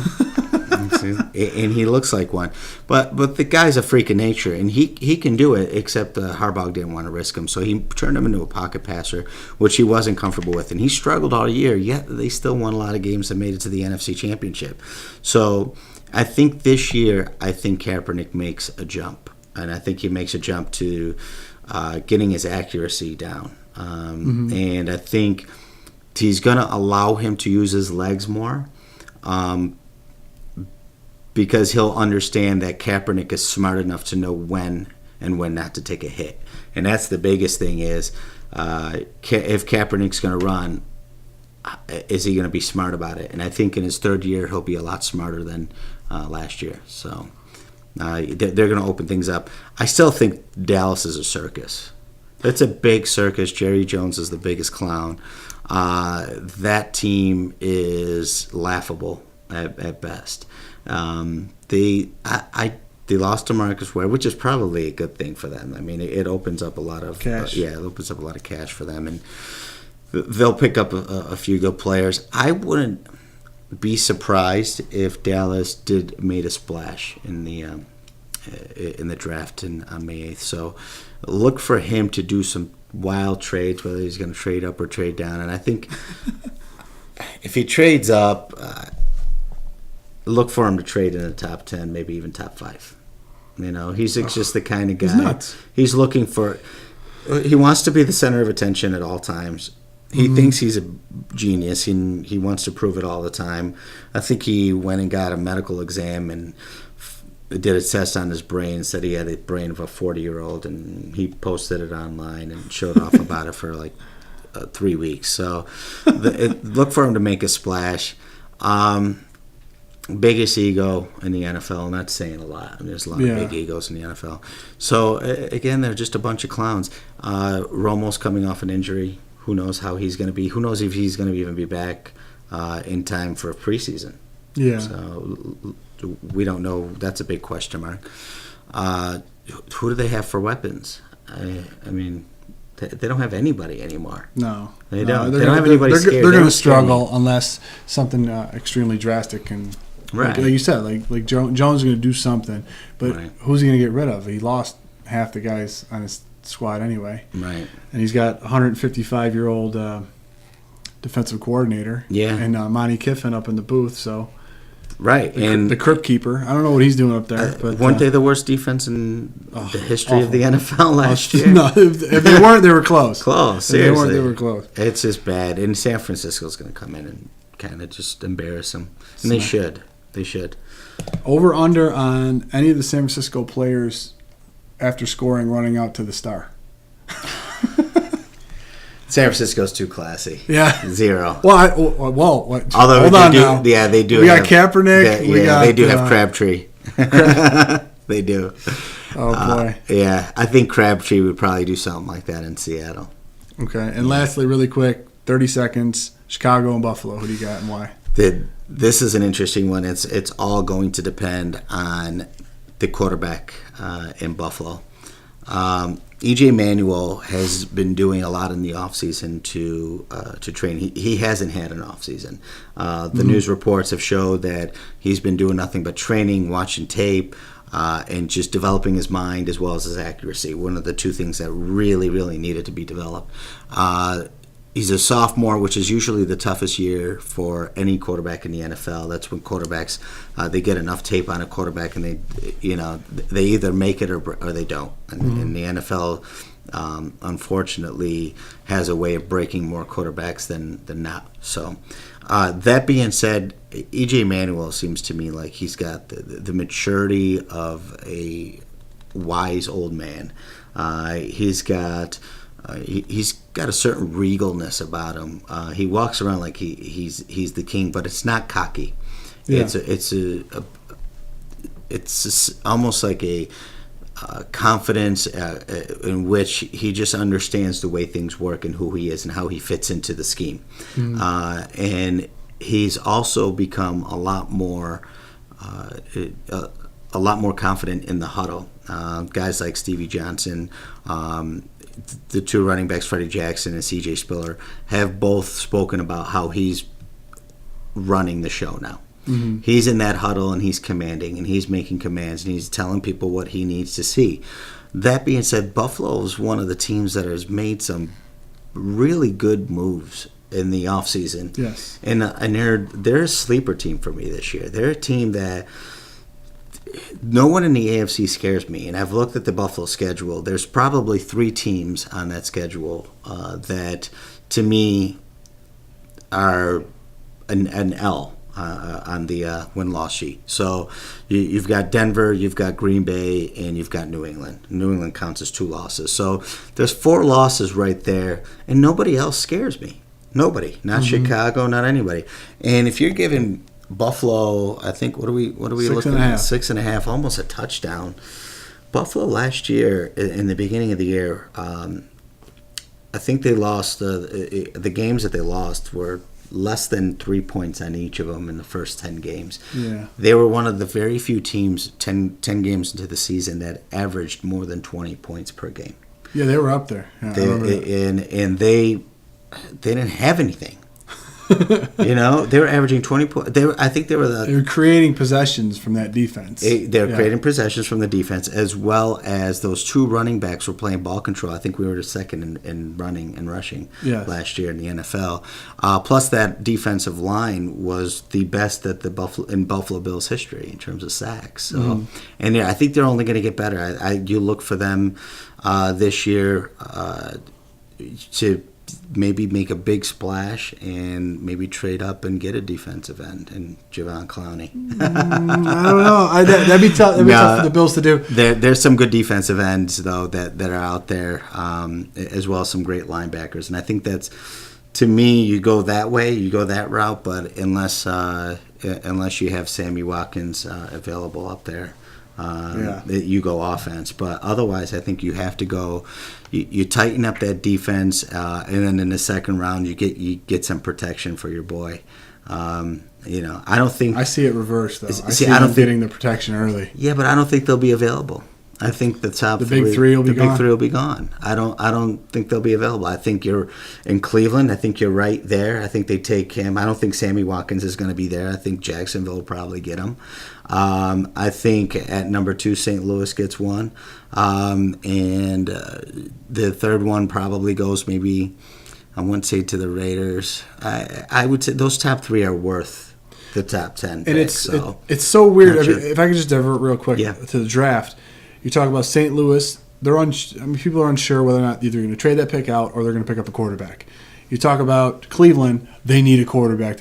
And he looks like one, but the guy's a freak of nature, and he can do it. Except Harbaugh didn't want to risk him, so he turned him into a pocket passer, which he wasn't comfortable with, and he struggled all year. Yet they still won a lot of games that made it to the NFC Championship. So I think this year, Kaepernick makes a jump, and I think he makes a jump to getting his accuracy down, and I think he's going to allow him to use his legs more. Because he'll understand that Kaepernick is smart enough to know when and when not to take a hit. And that's the biggest thing is if Kaepernick's going to run, is he going to be smart about it? And I think in his third year, he'll be a lot smarter than last year. So they're going to open things up. I still think Dallas is a circus. It's a big circus. Jerry Jones is the biggest clown. That team is laughable at best. They lost to Marcus Ware, which is probably a good thing for them. I mean, it opens up a lot of cash. It opens up a lot of cash for them, and they'll pick up a few good players. I wouldn't be surprised if Dallas made a splash in the draft on May 8th. So look for him to do some wild trades, whether he's going to trade up or trade down. And I think if he trades up, look for him to trade in the top 10, maybe even top 5. He's just the kind of guy. He's nuts. He's looking for. He wants to be the center of attention at all times. He thinks he's a genius. He wants to prove it all the time. I think he went and got a medical exam and did a test on his brain, said he had the brain of a 40-year-old, and he posted it online and showed off about it for like 3 weeks. So look for him to make a splash. Biggest ego in the NFL, and that's saying a lot. I mean, there's a lot of big egos in the NFL. So, again, they're just a bunch of clowns. Romo's coming off an injury. Who knows how he's going to be? Who knows if he's going to even be back in time for preseason? Yeah. So, we don't know. That's a big question mark. Who do they have for weapons? I mean, they don't have anybody anymore. No. They don't. They don't have anybody scared. They're going to struggle unless something extremely drastic can... Right. Like you said, like Jones is going to do something, but who's he going to get rid of? He lost half the guys on his squad anyway. Right. And he's got 155-year-old defensive coordinator. Yeah. And Monty Kiffin up in the booth, so... Right. And the crypt keeper. I don't know what he's doing up there. But weren't they the worst defense in the history of the NFL last year? No, if they weren't, they were close. Close, seriously. If they weren't, they were close. It's just bad. And San Francisco's going to come in and kind of just embarrass them. And they should. They should. Over under on any of the San Francisco players after scoring running out to the star. San Francisco's too classy. Yeah. 0. Although hold on do, now. Yeah, they do. We got Kaepernick. They do have Crabtree. They do. Oh boy. Yeah, I think Crabtree would probably do something like that in Seattle. Okay, and lastly, really quick, 30 seconds. Chicago and Buffalo. Who do you got and why? This is an interesting one. It's all going to depend on the quarterback in Buffalo. E.J. Manuel has been doing a lot in the offseason to train. He hasn't had an offseason. The news reports have showed that he's been doing nothing but training, watching tape, and just developing his mind as well as his accuracy. One of the two things that really, really needed to be developed. He's a sophomore, which is usually the toughest year for any quarterback in the NFL. That's when quarterbacks they get enough tape on a quarterback, and they either make it or they don't. And the NFL, unfortunately, has a way of breaking more quarterbacks than not. So, that being said, E.J. Manuel seems to me like he's got the maturity of a wise old man. He's got a certain regalness about him. He walks around like he's the king, but it's not cocky. Yeah. It's almost like a confidence in which he just understands the way things work and who he is and how he fits into the scheme. And he's also become a lot more confident in the huddle. Guys like Stevie Johnson. The two running backs, Freddie Jackson and C.J. Spiller, have both spoken about how he's running the show now. Mm-hmm. He's in that huddle and he's commanding and he's making commands and he's telling people what he needs to see. That being said, Buffalo is one of the teams that has made some really good moves in the offseason. Yes. And they're a sleeper team for me this year. They're a team that no one in the AFC scares me, and I've looked at the Buffalo schedule. There's probably 3 teams on that schedule that, to me, are an L on the win-loss sheet. So you've got Denver, you've got Green Bay, and you've got New England. New England counts as 2 losses. So there's 4 losses right there, and nobody else scares me. Nobody. Not Chicago, not anybody. And if you're giving Buffalo, I think, what are we looking at? 6.5, almost a touchdown. Buffalo last year, in the beginning of the year, I think they lost the games that they lost were less than 3 points on each of them in the first 10 games. Yeah. They were one of the very few teams 10 games into the season that averaged more than 20 points per game. Yeah, they were up there. Yeah, and they didn't have anything. They were averaging 20 points. They were creating possessions from that defense. Creating possessions from the defense, as well as those 2 running backs were playing ball control. I think we were the second in running and rushing last year in the NFL. Plus, that defensive line was the best in Buffalo Bills history in terms of sacks. So, and I think they're only going to get better. You look for them this year to maybe make a big splash and maybe trade up and get a defensive end and Javon Clowney. I don't know. That'd be tough. That'd be tough for the Bills to do. There's some good defensive ends though that are out there, as well as some great linebackers, and I think that's, to me, you go that way, you go that route, but unless you have Sammy Watkins available up there. You go offense, but otherwise I think you have to go. You tighten up that defense, and then in the second round you get some protection for your boy. I don't think I see it reversed though. I don't think getting the protection early. Yeah, but I don't think they'll be available. I think the big three will be gone. I don't think they'll be available. I think you're in Cleveland. I think you're right there. I think they take him. I don't think Sammy Watkins is going to be there. I think Jacksonville will probably get him. I think at number 2, St. Louis gets one, and the third one probably goes maybe. I wouldn't say to the Raiders. I would say those top 3 are worth the top 10. And picks, it's so weird. Sure. If I could just divert real quick to the draft. You talk about St. Louis. People are unsure whether or not either going to trade that pick out or they're going to pick up a quarterback. You talk about Cleveland. They need a quarterback.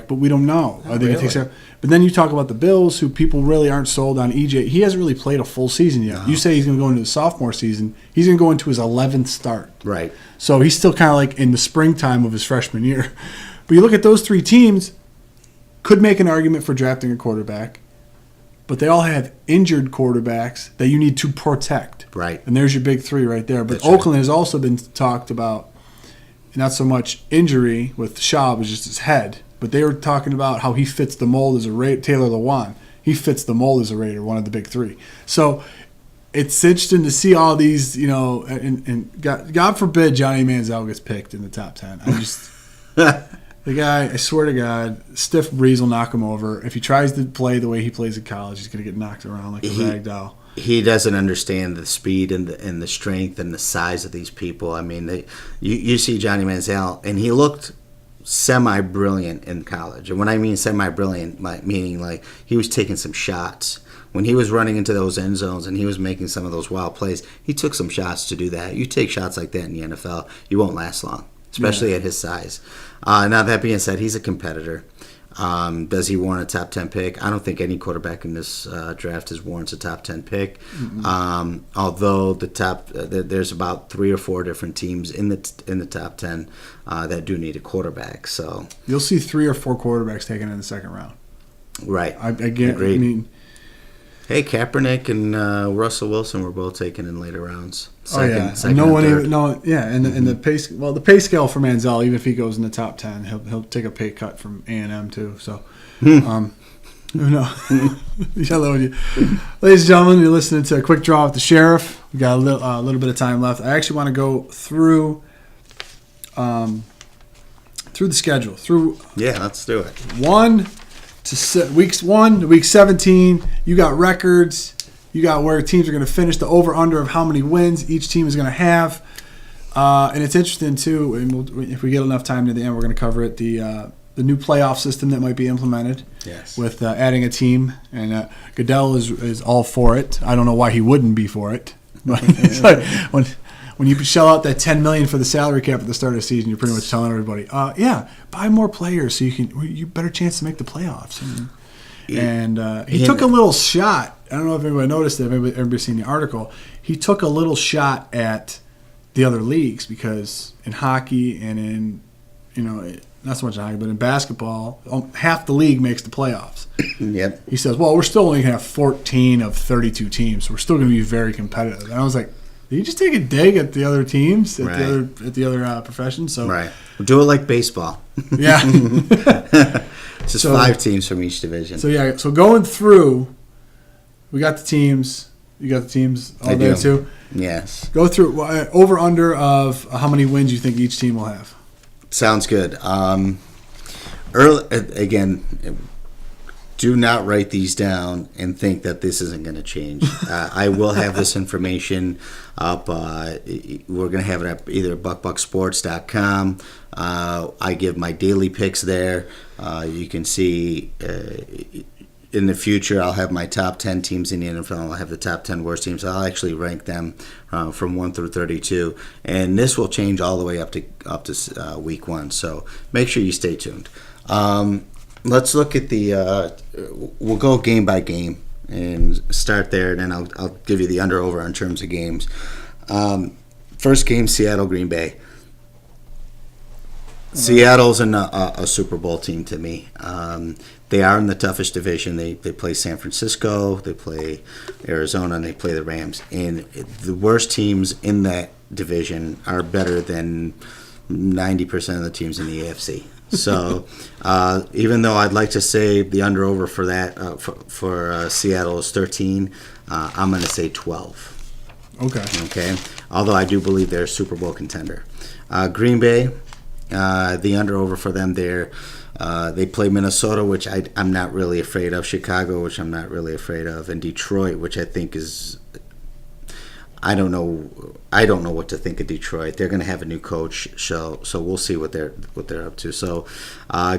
But we don't know. Are they going to take? But then you talk about the Bills, who people really aren't sold on. EJ, he hasn't really played a full season yet. No. You say he's going to go into the sophomore season. He's going to go into his 11th start. Right. So he's still kind of like in the springtime of his freshman year. But you look at those 3 teams, could make an argument for drafting a quarterback. But they all have injured quarterbacks that you need to protect. Right. And there's your big 3 right there. But That's Oakland right. has also been talked about, not so much injury with Schaub, it's just his head. But they were talking about how he fits the mold as a Raider. Taylor Lewan, he fits the mold as a Raider, one of the big 3. So it's interesting to see all these, and God forbid Johnny Manziel gets picked in the top 10. I just... The guy, I swear to God, stiff breeze will knock him over. If he tries to play the way he plays in college, he's going to get knocked around like a rag doll. He doesn't understand the speed and the strength and the size of these people. I mean, you see Johnny Manziel, and he looked semi-brilliant in college. And when I mean semi-brilliant, meaning like he was taking some shots. When he was running into those end zones and he was making some of those wild plays, he took some shots to do that. You take shots like that in the NFL, you won't last long, especially at his size. Now, that being said, he's a competitor. Does he warrant a top 10 pick? I don't think any quarterback in this draft warrants a top 10 pick. Although there's about 3 or 4 different teams in the top 10 that do need a quarterback. So you'll see 3 or 4 quarterbacks taken in the second round. Right. Agreed. I mean, hey, Kaepernick and Russell Wilson were both taken in later rounds. Second no one even and the pay the pay scale for Manziel, even if he goes in the top 10, he'll take a pay cut from A&M too. So, who knows? Hello, ladies and gentlemen, you're listening to a quick draw with the sheriff. We got a little bit of time left. I actually want to go through the schedule. Let's do it. Weeks 1 to week 17. You got records. You got where teams are going to finish, the over-under of how many wins each team is going to have. And it's interesting, too, and if we get enough time to the end, we're going to cover it, the new playoff system that might be implemented with adding a team. And Goodell is all for it. I don't know why he wouldn't be for it. But it's like when you shell out that $10 million for the salary cap at the start of the season, you're pretty much telling everybody, buy more players so you better chance to make the playoffs. And he took a little shot. I don't know if anybody noticed it. If everybody's seen the article. He took a little shot at the other leagues because in hockey and in, not so much in hockey, but in basketball, half the league makes the playoffs. Yep. He says, well, we're still only going to have 14 of 32 teams, so we're still going to be very competitive. And I was like, did you just take a dig at the other teams, at the other professions? So right. We'll do it like baseball. Yeah. It's just 5 teams from each division. So going through, we got the teams. You got the teams all there too? Yes. Go through over under of how many wins you think each team will have. Sounds good. Again, do not write these down and think that this isn't going to change. I will have this information up. We're going to have it up either buckbucksports.com. I give my daily picks there. You can see in the future, I'll have my top 10 teams in the NFL. I'll have the top 10 worst teams. I'll actually rank them from 1 through 32, and this will change all the way up to week 1. So make sure you stay tuned. Let's look at we'll go game by game and start there, and then I'll give you the under/over in terms of games. First game, Seattle, Green Bay. Seattle's a Super Bowl team to me. They are in the toughest division. They play San Francisco, they play Arizona, and they play the Rams. And the worst teams in that division are better than 90% of the teams in the AFC. So even though I'd like to say the under/over for that for Seattle is 13, I'm going to say 12. Okay. Although I do believe they're a Super Bowl contender. Green Bay. The under/over for them there. They play Minnesota, which I'm not really afraid of. Chicago, which I'm not really afraid of, and Detroit, which I think is. I don't know what to think of Detroit. They're going to have a new coach, so we'll see what they're up to. So,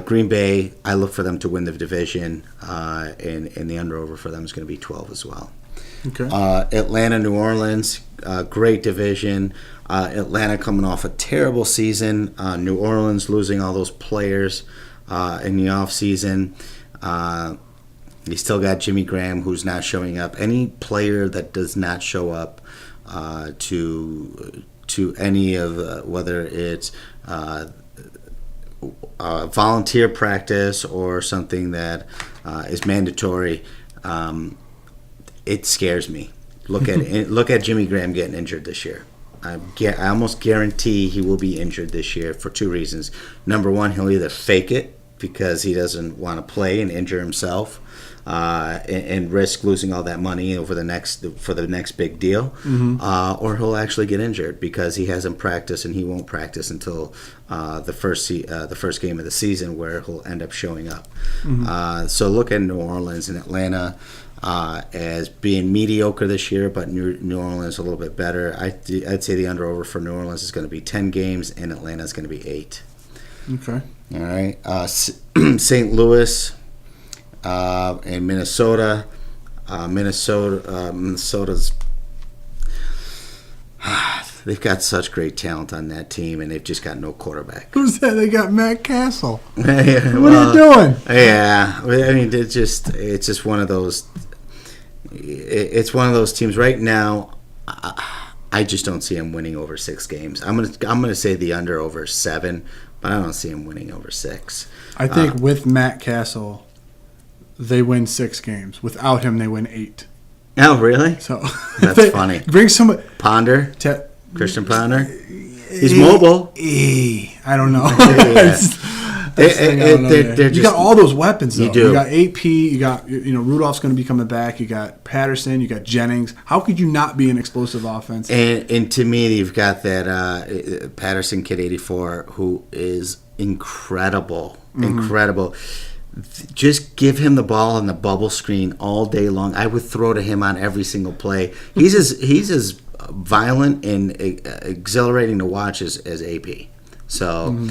Green Bay, I look for them to win the division, and the under/over for them is going to be 12 as well. Okay. Atlanta, New Orleans, great division. Atlanta coming off a terrible season. New Orleans losing all those players in the offseason. You still got Jimmy Graham, who's not showing up. Any player that does not show up to any of whether it's volunteer practice or something that is mandatory, it scares me. Look at Jimmy Graham getting injured this year. I almost guarantee he will be injured this year for 2 reasons. Number one, he'll either fake it because he doesn't want to play and injure himself and risk losing all that money for the next big deal, or he'll actually get injured because he hasn't practiced and he won't practice until the first game of the season, where he'll end up showing up. So look at New Orleans and Atlanta as being mediocre this year, but New Orleans a little bit better. I'd say the under/over for New Orleans is going to be 10 games, and Atlanta is going to be 8. Okay. All right. St. Louis and Minnesota. Minnesota's. They've got such great talent on that team, and they've just got no quarterback. Who's that? They got Matt Castle. What are you doing? Yeah, I mean, it's just one of those. It's one of those teams right now. I just don't see him winning over 6 games. I'm gonna say the under over 7, but I don't see him winning over 6. I think with Matt Castle, they win 6 games. Without him, they win 8. Oh, really? So that's funny. Bring somebody. Ponder. Christian Ponder. He's mobile. I don't know. They're you got all those weapons, though. You do. You got AP. You got Rudolph's going to be coming back. You got Patterson. You got Jennings. How could you not be an explosive offense? And to me, you've got that Patterson kid 84 who is incredible. Incredible. Just give him the ball on the bubble screen all day long. I would throw to him on every single play. He's as violent and exhilarating to watch as AP. So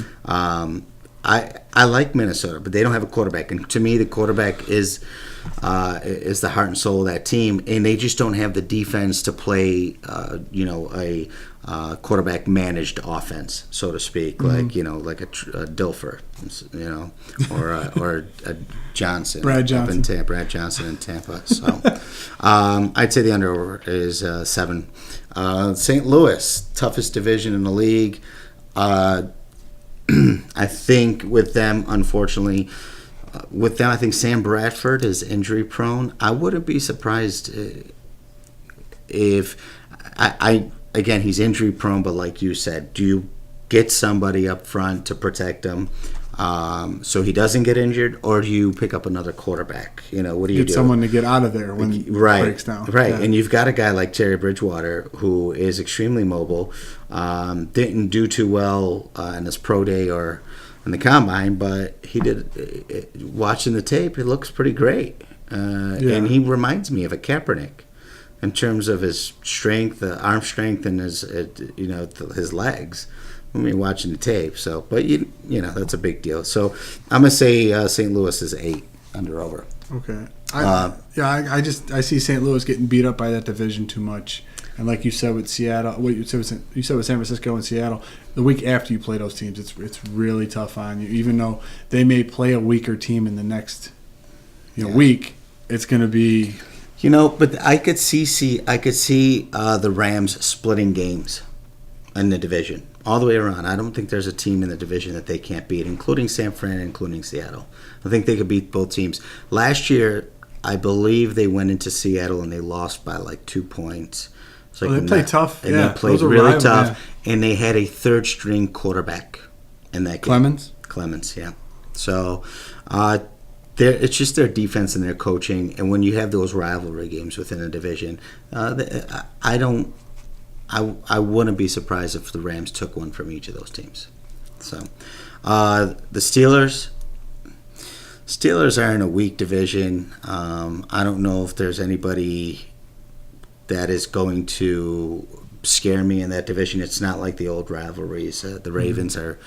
I like Minnesota, but they don't have a quarterback. And to me, the quarterback is the heart and soul of that team. And they just don't have the defense to play, a quarterback managed offense, so to speak, like a Dilfer, or a Johnson, Brad Johnson, Brad Johnson in Tampa. So I'd say the under is 7. St. Louis, toughest division in the league. I think with them, unfortunately, I think Sam Bradford is injury prone. I wouldn't be surprised if again, he's injury prone, but like you said, do you get somebody up front to protect him so he doesn't get injured, or do you pick up another quarterback? What do you do? Get someone to get out of there when it breaks down. Right, yeah. And you've got a guy like Terry Bridgewater who is extremely mobile, didn't do too well in his pro day or in the combine, but he did. Watching the tape, it looks pretty great, and he reminds me of a Kaepernick in terms of his strength, arm strength, and his legs. When you're watching the tape, but that's a big deal. So I'm gonna say St. Louis is 8 under/over. Okay. I see St. Louis getting beat up by that division too much. And like you said with Seattle, what you said with San Francisco and Seattle, the week after you play those teams, it's really tough on you. Even though they may play a weaker team in the next week, it's going to be. But I could see the Rams splitting games in the division all the way around. I don't think there's a team in the division that they can't beat, including San Fran, including Seattle. I think they could beat both teams. Last year, I believe they went into Seattle and they lost by like 2 points. So they played tough. And they played really tough. Yeah. And they had a third-string quarterback in that game. Clemens, yeah. So it's just their defense and their coaching. And when you have those rivalry games within a division, I wouldn't be surprised if the Rams took one from each of those teams. So the Steelers are in a weak division. I don't know if there's anybody that is going to scare me in that division. It's not like the old rivalries. The Ravens are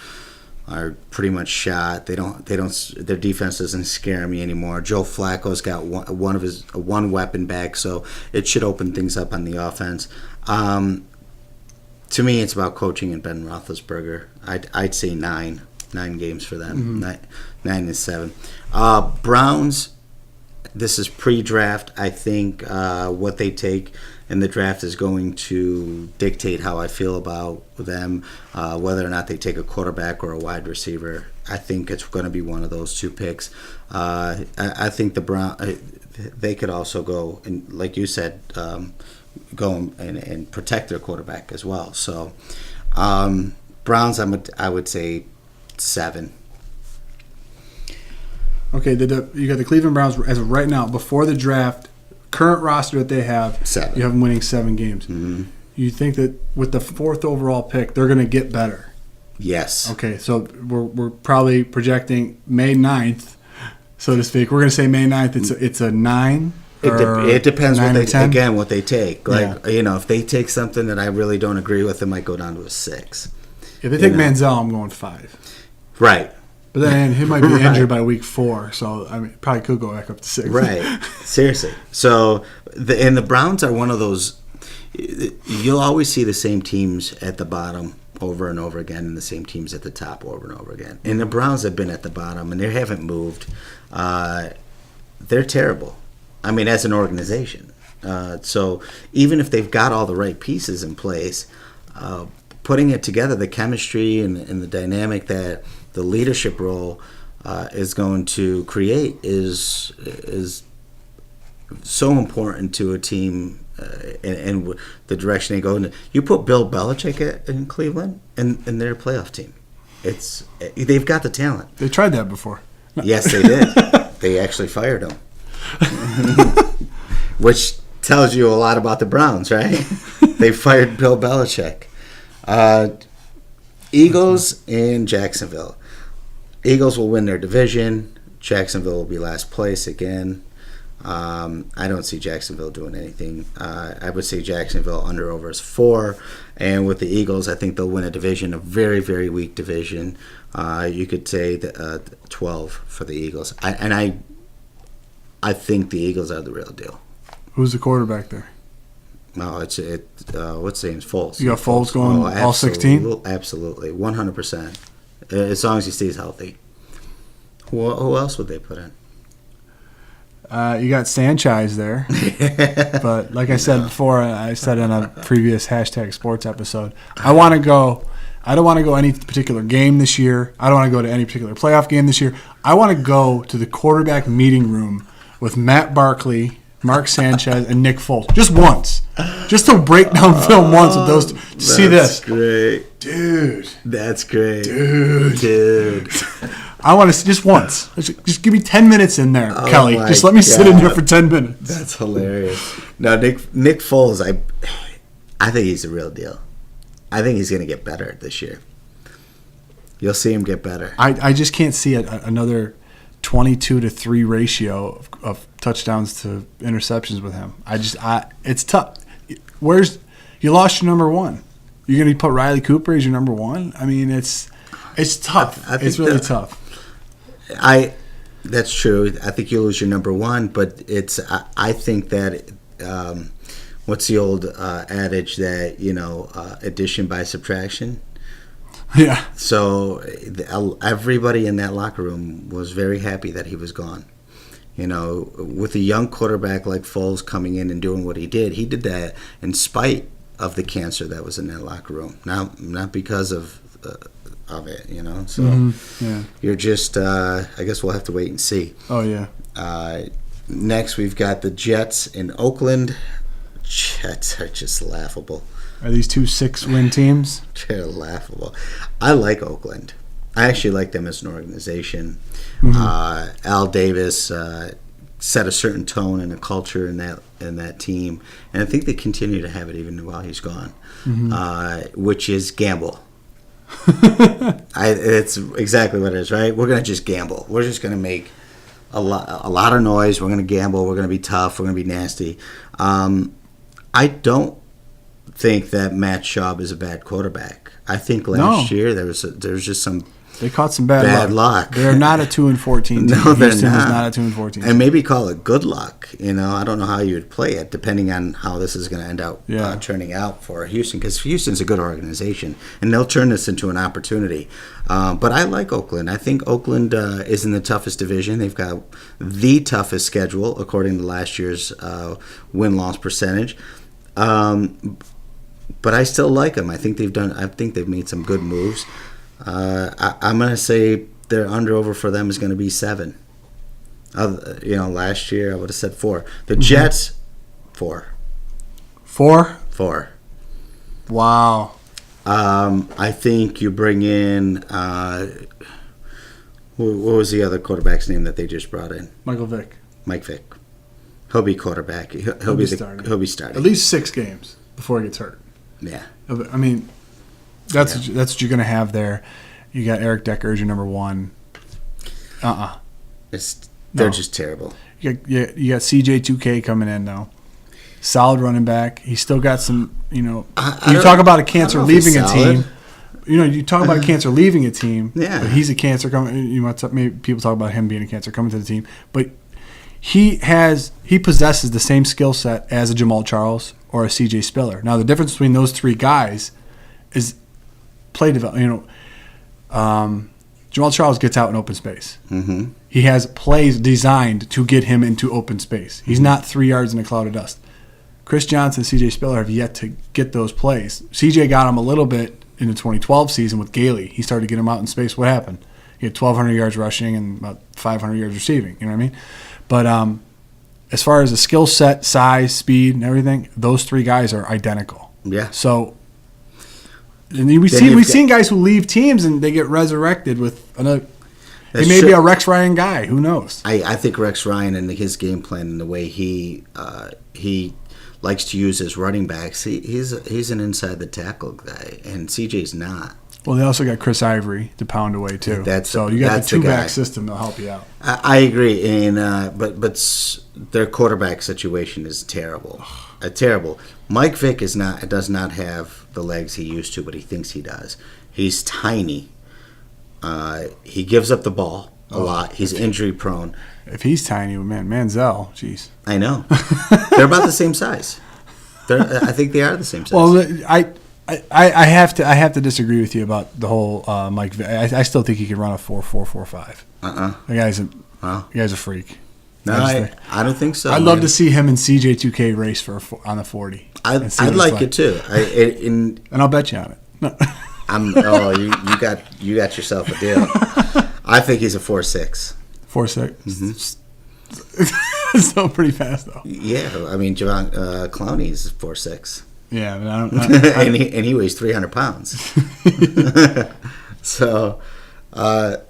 pretty much shot. Their defense doesn't scare me anymore. Joe Flacco's got one weapon back, so it should open things up on the offense. To me, it's about coaching and Ben Roethlisberger. I'd say 9 games for them. 9 and 7. Browns. This is pre-draft. I think what they take in the draft is going to dictate how I feel about them, whether or not they take a quarterback or a wide receiver. I think it's going to be one of those two picks. I think the Browns, they could also go, and like you said, go and protect their quarterback as well. So Browns, I would say 7. Okay, you got the Cleveland Browns as of right now, before the draft, current roster that they have, 7. You have them winning 7 games. Mm-hmm. You think that with the 4th overall pick, they're going to get better? Yes. Okay, so we're probably projecting May 9th, so to speak. We're going to say May 9th. It's a 9? It depends what they take. Like, yeah. If they take something that I really don't agree with, it might go down to a 6. If they take Manziel, I'm going 5. Right. But then he might be injured by week 4, so I mean, probably could go back up to 6. Right. Seriously. So, the Browns are one of those. You'll always see the same teams at the bottom over and over again, and the same teams at the top over and over again. And the Browns have been at the bottom, and they haven't moved. They're terrible. I mean, as an organization. So even if they've got all the right pieces in place, putting it together, the chemistry and the dynamic that the leadership role is going to create is so important to a team and the direction they go in. You put Bill Belichick in Cleveland, and they're a playoff team. They've got the talent. They tried that before. Yes, they did. They actually fired him. Which tells you a lot about the Browns, right? They fired Bill Belichick. Eagles and Jacksonville. Eagles will win their division. Jacksonville will be last place again. I don't see Jacksonville doing anything. I would say Jacksonville under/over is 4. And with the Eagles, I think they'll win a division, a very, very weak division. You could say 12 for the Eagles. I think the Eagles are the real deal. Who's the quarterback there? No, what's the name? Foles. You got Foles going all 16? Absolutely, 100%. As long as he stays healthy. Who else would they put in? You got Sanchez there. But like I said before, I said in a previous #sports episode, I don't want to go any particular game this year. I don't want to go to any particular playoff game this year. I want to go to the quarterback meeting room with Matt Barkley, Mark Sanchez, and Nick Foles. Just once. Just to break down film once with those two. To see this. That's great. Dude. That's great. Dude. I want to just once. Just give me 10 minutes in there, Kelly. Just let me sit in here for 10 minutes. That's hilarious. No, Nick Foles, I think he's the real deal. I think he's going to get better this year. You'll see him get better. I just can't see another 22-3 ratio of touchdowns to interceptions with him. It's tough. You lost your number 1? You're going to put Riley Cooper as your number 1? I mean, it's tough. It's really tough. That's true. I think you lose your number one, but I think that what's the old adage that addition by subtraction. Yeah. So everybody in that locker room was very happy that he was gone. With a young quarterback like Foles coming in and doing what he did that in spite of the cancer that was in that locker room. Now, not because of it, So yeah. you're just, I guess we'll have to wait and see. Oh, yeah. Next, we've got the Jets in Oakland. Jets are just laughable. Are these 2 6-win teams? They're laughable. I like Oakland. I actually like them as an organization. Al Davis set a certain tone and a culture in that team, and I think they continue to have it even while he's gone, which is gamble. It's exactly what it is, right? We're going to just gamble. We're just going to make a lot of noise. We're going to gamble. We're going to be tough. We're going to be nasty. I don't think that Matt Schaub is a bad quarterback. I think last year there was just some. They caught some bad luck. They're not a 2-14 team. No, they're Houston not. is not a 2-14 team. And maybe call it good luck. I don't know how you would play it, depending on how this is going to end up turning out for Houston, because Houston's a good organization, and they'll turn this into an opportunity. But I like Oakland. I think Oakland is in the toughest division. They've got the toughest schedule, according to last year's win-loss percentage. But I still like them. I think they've made some good moves. I'm going to say their under-over for them is going to be 7. Last year I would have said 4. The Jets, 4. 4? 4. Wow. I think you bring in what was the other quarterback's name that they just brought in? Michael Vick. Mike Vick. He'll be quarterback. He'll be starting. At least 6 games before he gets hurt. Yeah. I mean, that's what you're going to have there. You got Eric Decker as your number 1. They're just terrible. You got CJ2K coming in now. Solid running back. He's still got some, you talk about a cancer leaving a team. You talk about a cancer leaving a team. Yeah. But he's a cancer coming. Maybe people talk about him being a cancer coming to the team. But he possesses the same skill set as a Jamal Charles or a CJ Spiller. Now, the difference between those 3 guys is play development. Jamal Charles gets out in open space. Mm-hmm. He has plays designed to get him into open space. He's not 3 yards in a cloud of dust. Chris Johnson and C.J. Spiller have yet to get those plays. C.J. got him a little bit in the 2012 season with Gailey. He started to get him out in space. What happened? He had 1,200 yards rushing and about 500 yards receiving. You know what I mean? But as far as the skill set, size, speed, and everything, those 3 guys are identical. Yeah. So we've seen guys who leave teams and they get resurrected with another. He may be a Rex Ryan guy. Who knows? I think Rex Ryan and his game plan and the way he likes to use his running backs, he's an inside the tackle guy, and CJ's not. Well, they also got Chris Ivory to pound away too. So you got the 2-back system that'll help you out. I agree, and but their quarterback situation is terrible. Terrible. Mike Vick does not have the legs he used to, but he thinks he does. He's tiny. He gives up the ball a lot. He's injury prone. If he's tiny, man, Manziel, jeez. I know. They're about the same size. I think they are the same size. Well, I have to disagree with you about the whole Mike Vick. I still think he can run a 4.45. The guy's a freak. No, I don't think so. I'd love to see him and CJ2K race on the 40. I'd like it too. And I'll bet you on it. No. You got yourself a deal. I think he's a 4.6. 4.6. Mm-hmm. Still pretty fast though. Yeah, I mean, Javon Clowney's 4.6. Yeah, but and he weighs 300 pounds. So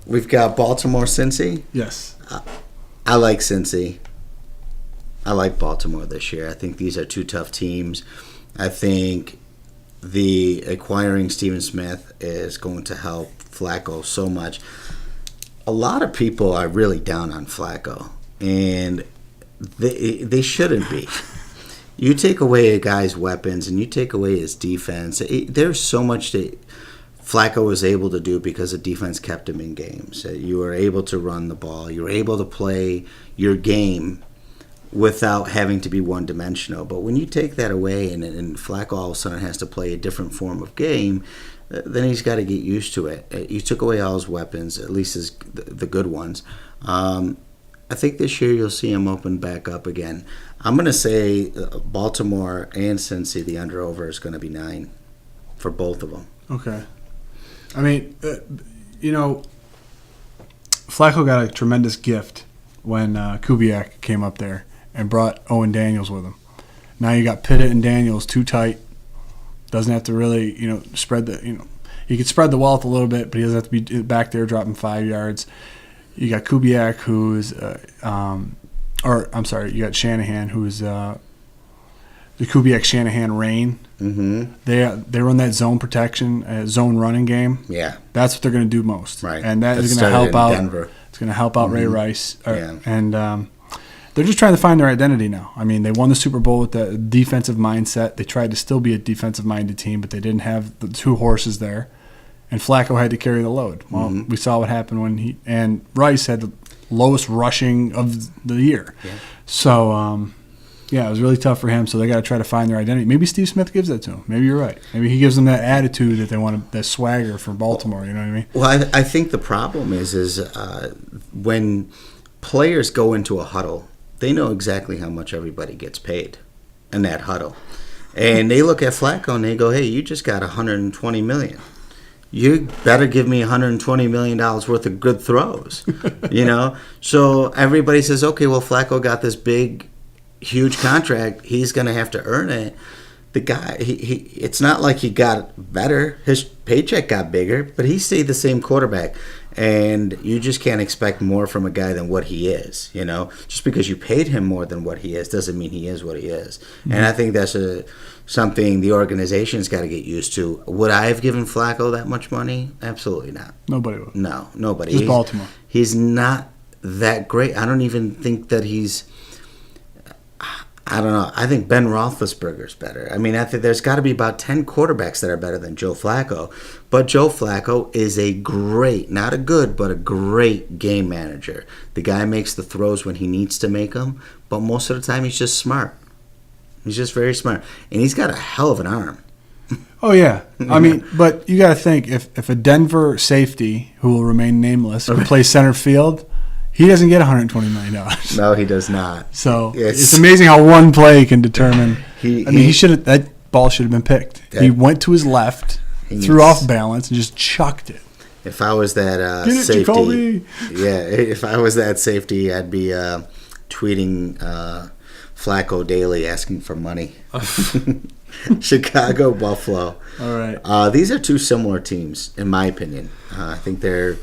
we've got Baltimore, Cincy. Yes. I like Cincy. I like Baltimore this year. I think these are 2 tough teams. I think the acquiring Stephen Smith is going to help Flacco so much. A lot of people are really down on Flacco, and they shouldn't be. You take away a guy's weapons and you take away his defense. There's so much Flacco was able to do because the defense kept him in games. You were able to run the ball. You were able to play your game without having to be one-dimensional. But when you take that away and Flacco all of a sudden has to play a different form of game, then he's got to get used to it. You took away all his weapons, at least the good ones. I think this year you'll see him open back up again. I'm going to say Baltimore and Cincy, the under-over is going to be 9 for both of them. Okay. I mean, Flacco got a tremendous gift when Kubiak came up there and brought Owen Daniels with him. Now you got Pittett and Daniels too tight. Doesn't have to really, spread the, he could spread the wealth a little bit, but he doesn't have to be back there dropping 5 yards. You got Kubiak, who's, you got Shanahan, who's the Kubiak-Shanahan reign. Mm-hmm. They run that zone protection, zone running game. Yeah, that's what they're going to do most. Right, and that is going to help out. Denver. It's going to help out Ray Rice. And they're just trying to find their identity now. I mean, they won the Super Bowl with the defensive mindset. They tried to still be a defensive-minded team, but they didn't have the two horses there. And Flacco had to carry the load. Well, we saw what happened when and Rice had the lowest rushing of the year. Yeah. So, it was really tough for him. So they got to try to find their identity. Maybe Steve Smith gives that to him. Maybe you're right. Maybe he gives them that attitude that they want, that swagger for Baltimore. You know what I mean? Well, I think the problem is when players go into a huddle, they know exactly how much everybody gets paid in that huddle. And they look at Flacco and they go, hey, you just got $120 million. You better give me $120 million worth of good throws, So everybody says, okay, well, Flacco got this big, huge contract. He's going to have to earn it. The guy, it's not like he got better. His paycheck got bigger, but he stayed the same quarterback. And you just can't expect more from a guy than what he is, Just because you paid him more than what he is doesn't mean he is what he is. Mm-hmm. And I think that's something the organization's got to get used to. Would I have given Flacco that much money? Absolutely not. Nobody would. No, nobody. Just Baltimore. He's not that great. I don't even think that he's... I don't know. I think Ben Roethlisberger's better. I mean, I think there's got to be about 10 quarterbacks that are better than Joe Flacco. But Joe Flacco is a great, not a good, but a great game manager. The guy makes the throws when he needs to make them, but most of the time he's just smart. He's just very smart. And he's got a hell of an arm. Oh, yeah. I mean, but you got to think, if a Denver safety, who will remain nameless, can play center field, he doesn't get $120 million. No, he does not. So it's amazing how one play can determine. That ball should have been picked. He went to his left, threw off balance, and just chucked it. If I was that safety, if I was that safety, I'd be tweeting Flacco daily asking for money. Chicago, Buffalo. All right. These are two similar teams, in my opinion. I think they're.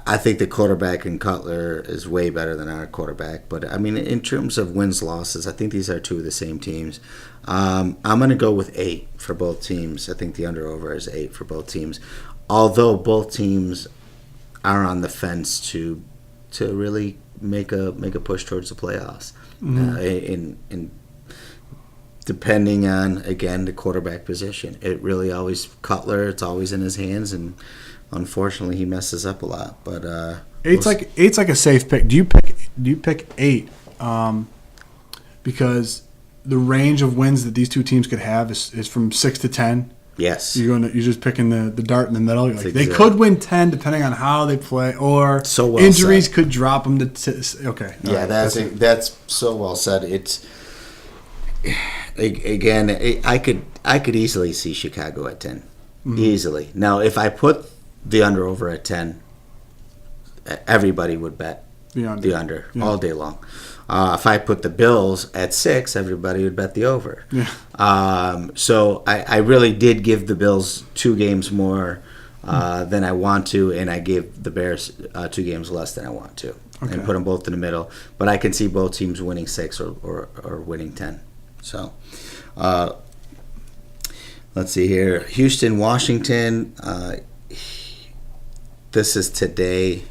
I think the quarterback in Cutler is way better than our quarterback. But, I mean, in terms of wins, losses, I think these are two of the same teams. I'm going to go with 8 for both teams. I think the under-over is 8 for both teams. Although both teams are on the fence to really make a push towards the playoffs. In depending on, again, the quarterback position. It really always, Cutler, it's always in his hands, and unfortunately, he messes up a lot. But eight's like a safe pick. Do you pick 8? Because the range of wins that these two teams could have is from 6 to 10. Yes. You're just picking the dart in the middle. You're like, they could win 10 depending on how they play, or injuries could drop them to. Okay. Yeah, that's so well said. It's again, I could easily see Chicago at 10, easily. Now, if I put the under-over at 10, everybody would bet the under all day long. If I put the Bills at 6, everybody would bet the over. Yeah. So I really did give the Bills 2 games more than I want to, and I gave the Bears 2 games less than I want to, and put them both in the middle. But I can see both teams winning 6 or winning 10. So let's see here. Houston, Washington. This is today.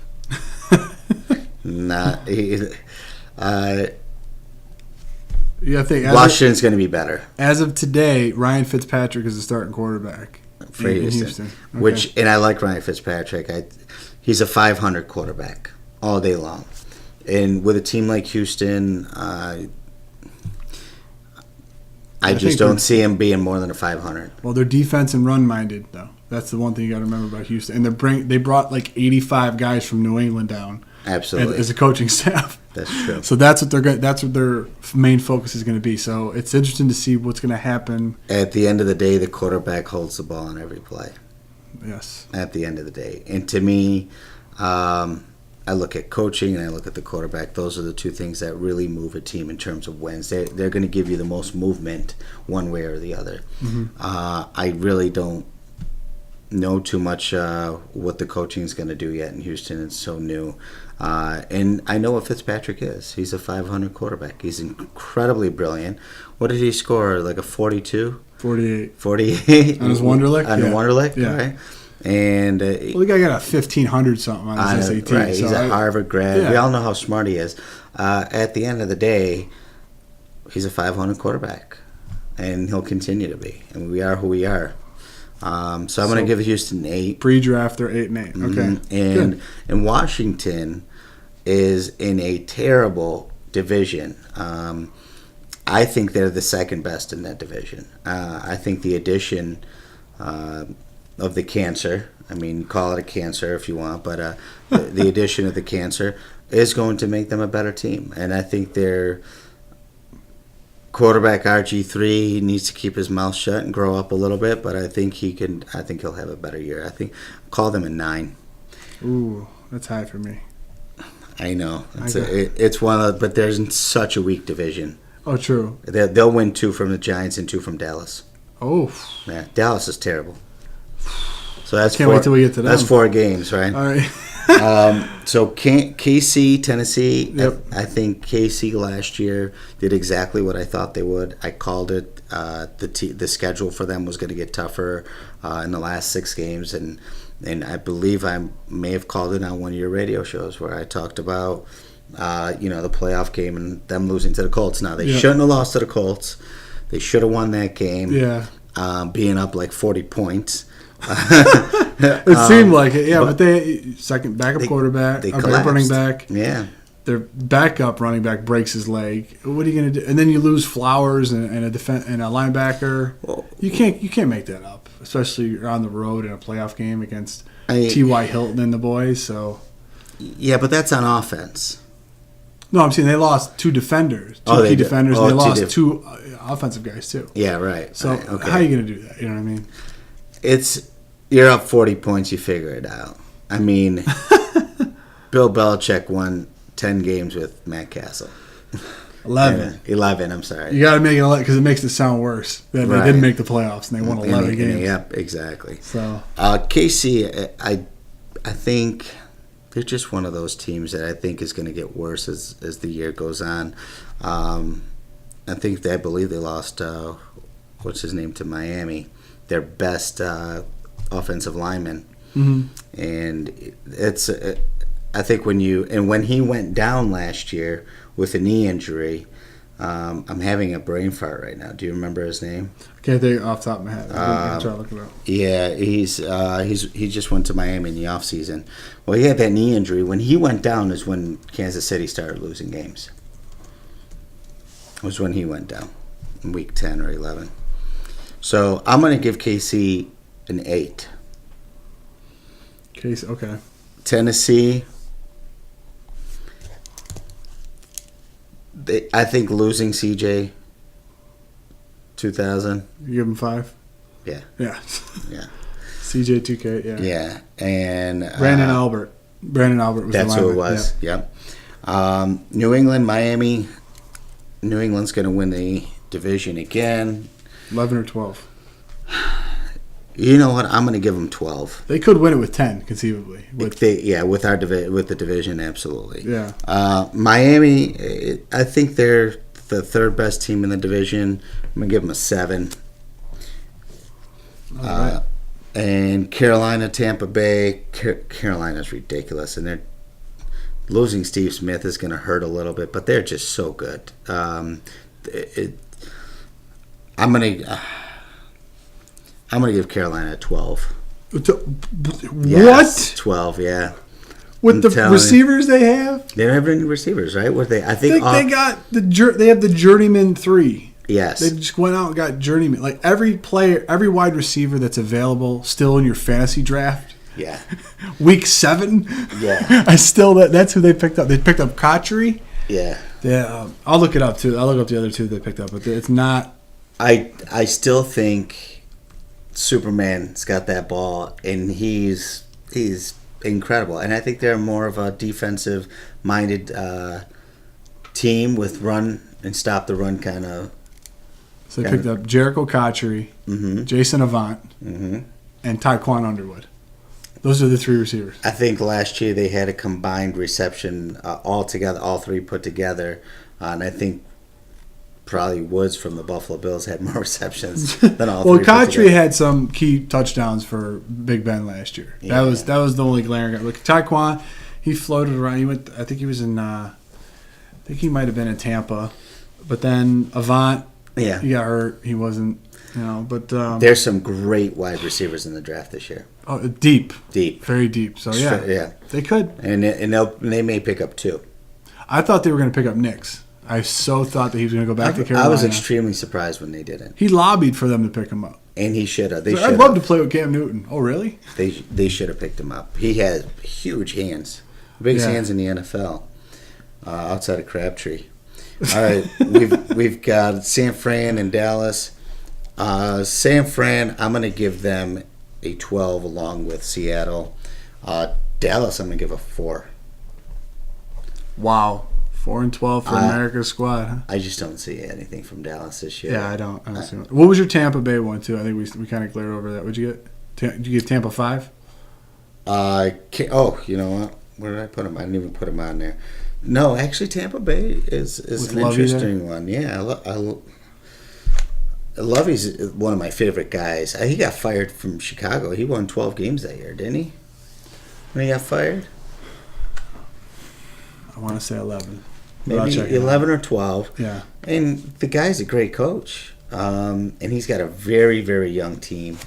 Yeah, I think Washington's going to be better as of today, Ryan Fitzpatrick is the starting quarterback for in Houston. Okay. And I like Ryan Fitzpatrick. He's a 500 quarterback all day long. And with a team like Houston, I just don't see him being more than a 500. Well, they're defense and run minded though. That's the one thing you got to remember about Houston. And they brought like 85 guys from New England down. Absolutely. As a coaching staff. That's true. So that's what their main focus is going to be. So it's interesting to see what's going to happen. At the end of the day, the quarterback holds the ball on every play. Yes. At the end of the day. And to me, I look at coaching and I look at the quarterback. Those are the two things that really move a team in terms of wins. They're going to give you the most movement one way or the other. Mm-hmm. I really don't know too much what the coaching is going to do yet in Houston. It's so new. And I know what Fitzpatrick is. He's a 500 quarterback. He's incredibly brilliant. What did he score? Like a 42? 48. 48? On his Wonderlic? On the Wonderlic? Yeah. Right. And the guy got a 1,500 something on his SAT. Right. He's a Harvard grad. Yeah. We all know how smart he is. At the end of the day, he's a 500 quarterback. And he'll continue to be. And we are who we are. So I'm going to give Houston 8. Pre-draft, they're 8 and 8. Okay. And Washington is in a terrible division. I think they're the second best in that division. I think the addition of the cancer, I mean, call it a cancer if you want, but the addition of the cancer is going to make them a better team. And I think their quarterback RG3 needs to keep his mouth shut and grow up a little bit, but I think he'll have a better year. Call them a 9. Ooh, that's high for me. I know. It's one of, but there's such a weak division. Oh, true. They'll win 2 from the Giants and 2 from Dallas. Oh. Yeah, Dallas is terrible. So that's Can't wait till we get to them. That's 4 games, right? All right. So KC, Tennessee, Yep. I think KC last year did exactly what I thought they would. I called it. The schedule for them was going to get tougher in the last 6 games, and I believe I may have called it on one of your radio shows where I talked about the playoff game and them losing to the Colts. Now, they shouldn't have lost to the Colts. They should have won that game. Yeah. Being up like 40 points. It seemed like it, yeah. But they second backup quarterback, they backup running back. Yeah. Their backup running back breaks his leg. What are you going to do? And then you lose Flowers and a linebacker. Well, you can't make that up, especially on the road in a playoff game against T.Y. Hilton and the boys. So. Yeah, but that's on offense. No, I'm saying they lost 2 defenders, key defenders, and they lost 2 offensive guys too. Yeah, right. So right, okay. how are you going to do that? You know what I mean? You're up 40 points, you figure it out. I mean, Bill Belichick won 10 games with Matt Castle. 11. 11, I'm sorry. You got to make it 11 because it makes it sound worse. That they didn't make the playoffs and they won 11 games. Yep, exactly. So KC, I think they're just one of those teams that I think is going to get worse as the year goes on. I believe they lost, what's his name, to Miami, their best offensive lineman. Mm-hmm. And I think when he went down last year with a knee injury, I'm having a brain fart right now. Do you remember his name? I can't think off the top of my head. I'll try to look it up. Yeah, he just went to Miami in the offseason. Well, he had that knee injury. When he went down is when Kansas City started losing games. It was when he went down in week 10 or 11. So I'm going to give KC an 8. Case, okay. Tennessee, I think losing CJ 2000. You give him 5? Yeah. Yeah. Yeah. CJ 2K, yeah. Yeah. And Brandon Albert. Brandon Albert was that's the who it was. Yeah. Yep. New England, Miami. New England's going to win the division again. 11 or 12. You know what? I'm going to give them 12. They could win it with 10, conceivably. With the division, absolutely. Yeah. Miami, I think they're the 3rd best team in the division. I'm going to give them a 7. All right. And Carolina, Tampa Bay. Carolina's ridiculous, and they're losing Steve Smith is going to hurt a little bit, but they're just so good. I'm gonna give Carolina a 12. Yes, 12. Yeah. With the receivers they have? They don't have any receivers, right? What they? I think they got they have the journeyman 3. Yes. They just went out and got journeyman. Like every player, every wide receiver that's available still in your fantasy draft. Yeah. Week 7. Yeah. That's who they picked up. They picked up Kotchery. Yeah. Yeah. I'll look it up too. I'll look up the other 2 they picked up, but it's not. I still think Superman's got that ball, and he's incredible. And I think they're more of a defensive-minded team with run and stop the run kind of. So they picked up Jericho Kotchery, Jason Avant, and Tyquan Underwood. Those are the 3 receivers. I think last year they had a combined reception all together, all 3 put together, and I think probably Woods from the Buffalo Bills had more receptions than all 3. Well, Kotchery had some key touchdowns for Big Ben last year. Yeah. That was the only glaring guy. Look, Tyquan, he floated around. He went. I think he was in. I think he might have been in Tampa, but then Avant. Yeah, he got hurt. He wasn't. But there's some great wide receivers in the draft this year. Oh, deep, very deep. So yeah, they could, and they may pick up 2. I thought they were going to pick up Nix. I so thought that he was going to go back to Carolina. I was extremely surprised when they didn't. He lobbied for them to pick him up, and he should have. I'd love to play with Cam Newton. Oh, really? They should have picked him up. He has huge hands, biggest hands in the NFL, outside of Crabtree. All right, we've got San Fran and Dallas. San Fran, I'm going to give them a 12 along with Seattle. Dallas, I'm going to give a 4. Wow. 4-12 for America's squad, huh? I just don't see anything from Dallas this year. Yeah, I don't see it. What was your Tampa Bay one, too? I think we kind of glared over that. What'd you get? Did you give Tampa 5? You know what? Where did I put him? I didn't even put him on there. No, actually, Tampa Bay is an interesting one. Yeah, Lovey's one of my favorite guys. He got fired from Chicago. He won 12 games that year, didn't he? When he got fired? I want to say 11. Maybe 11 or 12. Yeah. And the guy's a great coach. And he's got a very, very young team.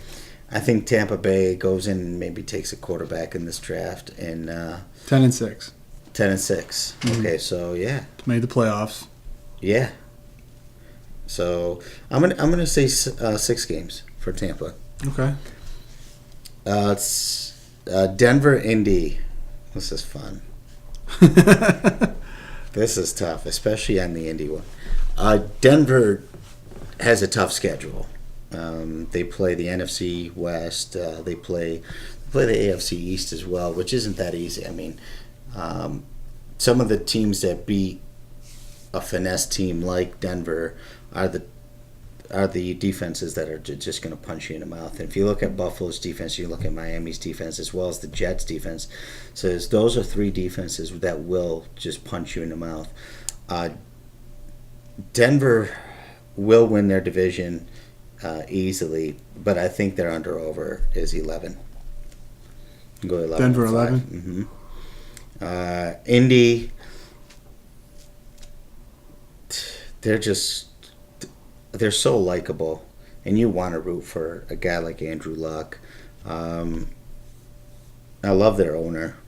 I think Tampa Bay goes in and maybe takes a quarterback in this draft. And 10-6. 10-6. Mm-hmm. Okay, so yeah. Made the playoffs. Yeah. So I'm gonna say 6 games for Tampa. Okay. It's Denver, Indy. This is fun. This is tough, especially on the Indy one. Denver has a tough schedule. They play the NFC West. They play the AFC East as well, which isn't that easy. I mean, some of the teams that beat a finesse team like Denver are the defenses that are just going to punch you in the mouth. And if you look at Buffalo's defense, you look at Miami's defense, as well as the Jets' defense. So those are 3 defenses that will just punch you in the mouth. Denver will win their division easily, but I think their under-over is 11. Go 11. Denver 11? Mm-hmm. Indy, they're so likable, and you want to root for a guy like Andrew Luck. I love their owner.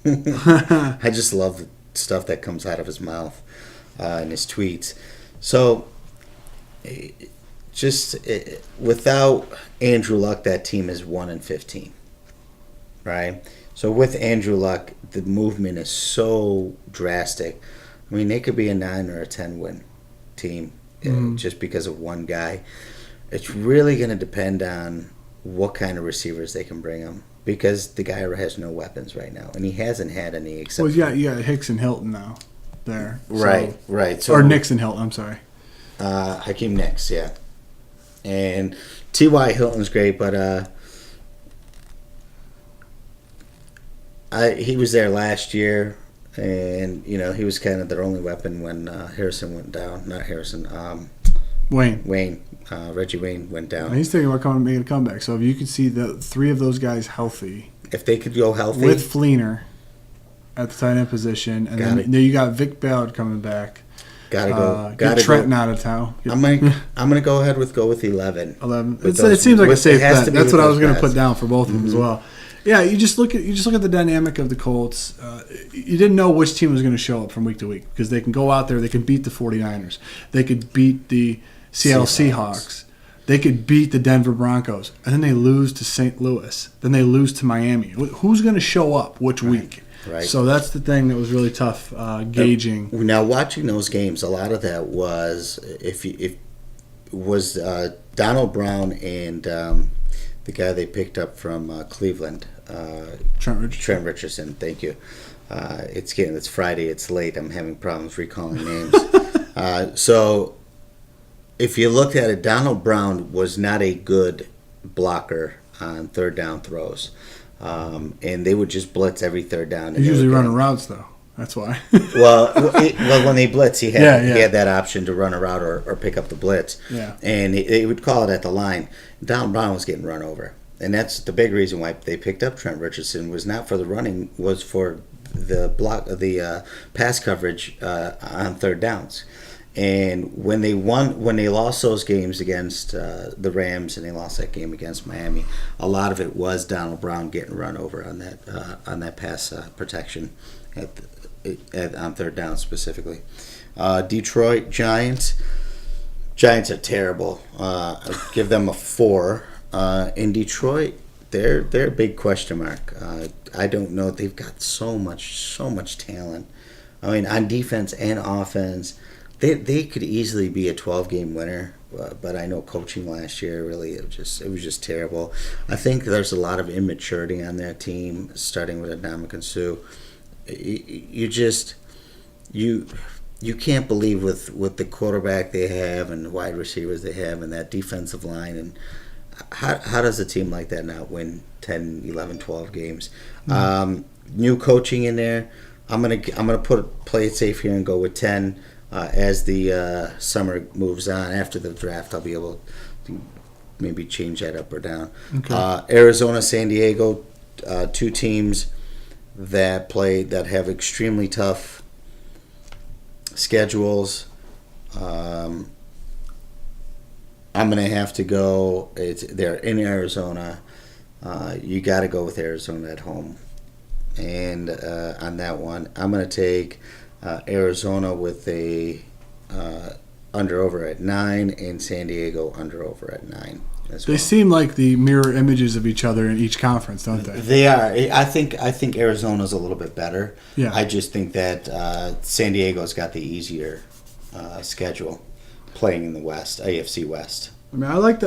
I just love the stuff that comes out of his mouth and his tweets. So, without Andrew Luck, that team is 1-15, right? So with Andrew Luck, the movement is so drastic. I mean, they could be a 9 or a 10 win team. Just because of one guy. It's really going to depend on what kind of receivers they can bring him, because the guy has no weapons right now, and he hasn't had any except. Well, you got Hicks and Hilton now there. Right. So, or Nix and Hilton, I'm sorry. Hakeem Nicks, yeah. And T.Y. Hilton's great, but he was there last year. And, he was kind of their only weapon when Harrison went down. Not Harrison. Wayne. Reggie Wayne went down. He's thinking about making a comeback. So if you could see the 3 of those guys healthy. If they could go healthy. With Fleener at the tight end position. And then you got Vic Ballard coming back. Gotta go. Get Trenton out of town. I'm gonna go ahead with 11. 11. It seems like a safe bet. That's what I was going to put down for both of them as well. Yeah, you just look at the dynamic of the Colts. You didn't know which team was going to show up from week to week because they can go out there, they can beat the 49ers, they could beat the Seattle Seahawks, they could beat the Denver Broncos, and then they lose to St. Louis, then they lose to Miami. Who's going to show up which week? Right. So that's the thing that was really tough gauging. Now, watching those games, a lot of that was Donald Brown and the guy they picked up from Cleveland, Trent Richardson. Thank you. It's Friday. It's late. I'm having problems recalling names. So, if you looked at it, Donald Brown was not a good blocker on third down throws. And they would just blitz every third down. He's usually running routes, though. That's why. well, when they blitz, he had that option to run a route or pick up the blitz. Yeah. And he would call it at the line. Donald Brown was getting run over. And that's the big reason why they picked up Trent Richardson, was not for the running, was for the pass coverage on third downs. And when they lost those games against the Rams, and they lost that game against Miami, a lot of it was Donald Brown getting run over on that pass protection on third down specifically. Detroit Giants are terrible. I'd give them a 4. In Detroit, they're a big question mark. I don't know. They've got so much talent. I mean, on defense and offense. They could easily be a 12-game winner, but I know coaching last year really it was just terrible. I think there's a lot of immaturity on that team, starting with Ndamukong Suh. You can't believe with the quarterback they have and the wide receivers they have and that defensive line, and how does a team like that not win 10, 11, 12 games? New coaching in there. I'm gonna play it safe here and go with 10. As the summer moves on, after the draft, I'll be able to maybe change that up or down. Okay. Arizona, San Diego, 2 teams that have extremely tough schedules. I'm going to have to go. They're in Arizona. You got to go with Arizona at home. And on that one, I'm going to take Arizona with a under-over at 9 and San Diego under-over at 9 as well. They seem like the mirror images of each other in each conference, don't they? They are. I think Arizona's a little bit better. Yeah. I just think that San Diego's got the easier schedule playing in the West, AFC West. I mean, I like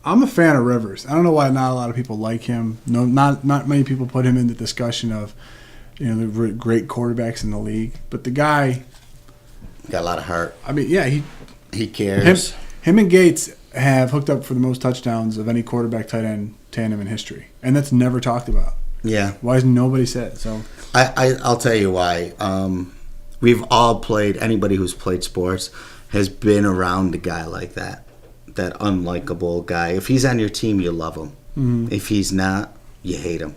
I'm a fan of Rivers. I don't know why not a lot of people like him. No, not many people put him in the discussion of the great quarterbacks in the league. But the guy got a lot of heart. I mean, yeah, he cares. Him and Gates have hooked up for the most touchdowns of any quarterback tight end tandem in history, and that's never talked about. Yeah. Why has nobody said it? So I'll tell you why. We've all played. Anybody who's played sports has been around a guy like that. That unlikable guy. If he's on your team, you love him. Mm-hmm. If he's not, you hate him.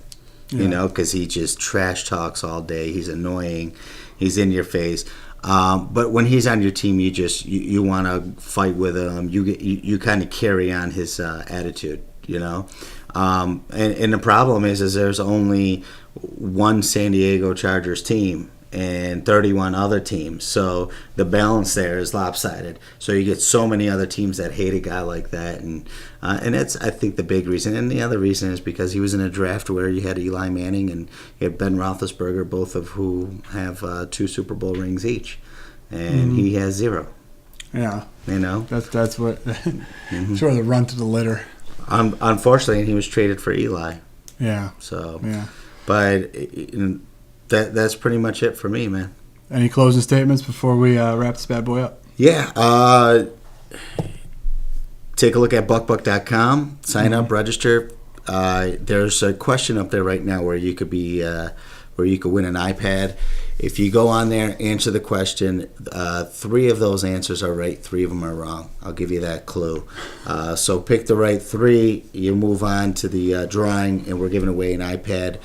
Yeah. Because he just trash talks all day. He's annoying. He's in your face. But when he's on your team, you want to fight with him. You kind of carry on his attitude. And the problem is there's only one San Diego Chargers team and 31 other teams. So the balance there is lopsided. So you get so many other teams that hate a guy like that. And that's, I think, the big reason. And the other reason is because he was in a draft where you had Eli Manning and you had Ben Roethlisberger, both of who have 2 Super Bowl rings each. And he has 0. Yeah. That's what sort of the run to the litter. Unfortunately, he was traded for Eli. Yeah. So, yeah. But that's pretty much it for me, man. Any closing statements before we wrap this bad boy up? Yeah. Take a look at Bukbuk.com. Sign up, register. There's a question up there right now where you could win an iPad. If you go on there, answer the question, 3 of those answers are right, 3 of them are wrong. I'll give you that clue. So pick the right 3. You move on to the drawing, and we're giving away an iPad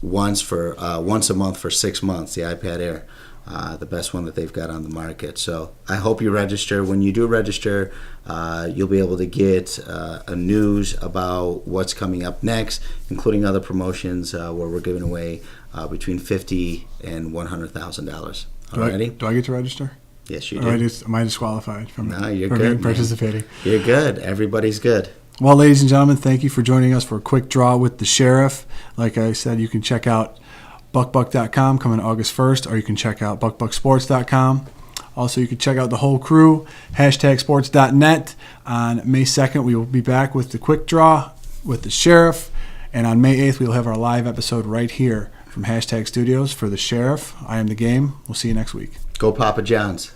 once a month for 6 months, the iPad Air. the best one that they've got on the market. So I hope you register. When you do register, you'll be able to get a news about what's coming up next, including other promotions where we're giving away between $50,000 and $100,000. Alrighty? Do I get to register? Yes, you Or do. am I disqualified from, No, you're from good, being man. participating? You're good. Everybody's good. Well, ladies and gentlemen, thank you for joining us for a quick draw with the Sheriff. Like I said, you can check out Bukbuk.com coming August 1st, or you can check out BukbukSports.com. Also, you can check out the whole crew, #sports.net. On May 2nd, we will be back with the quick draw with the Sheriff. And on May 8th, we will have our live episode right here from #Studios for the Sheriff. I am the Game. We'll see you next week. Go Papa John's.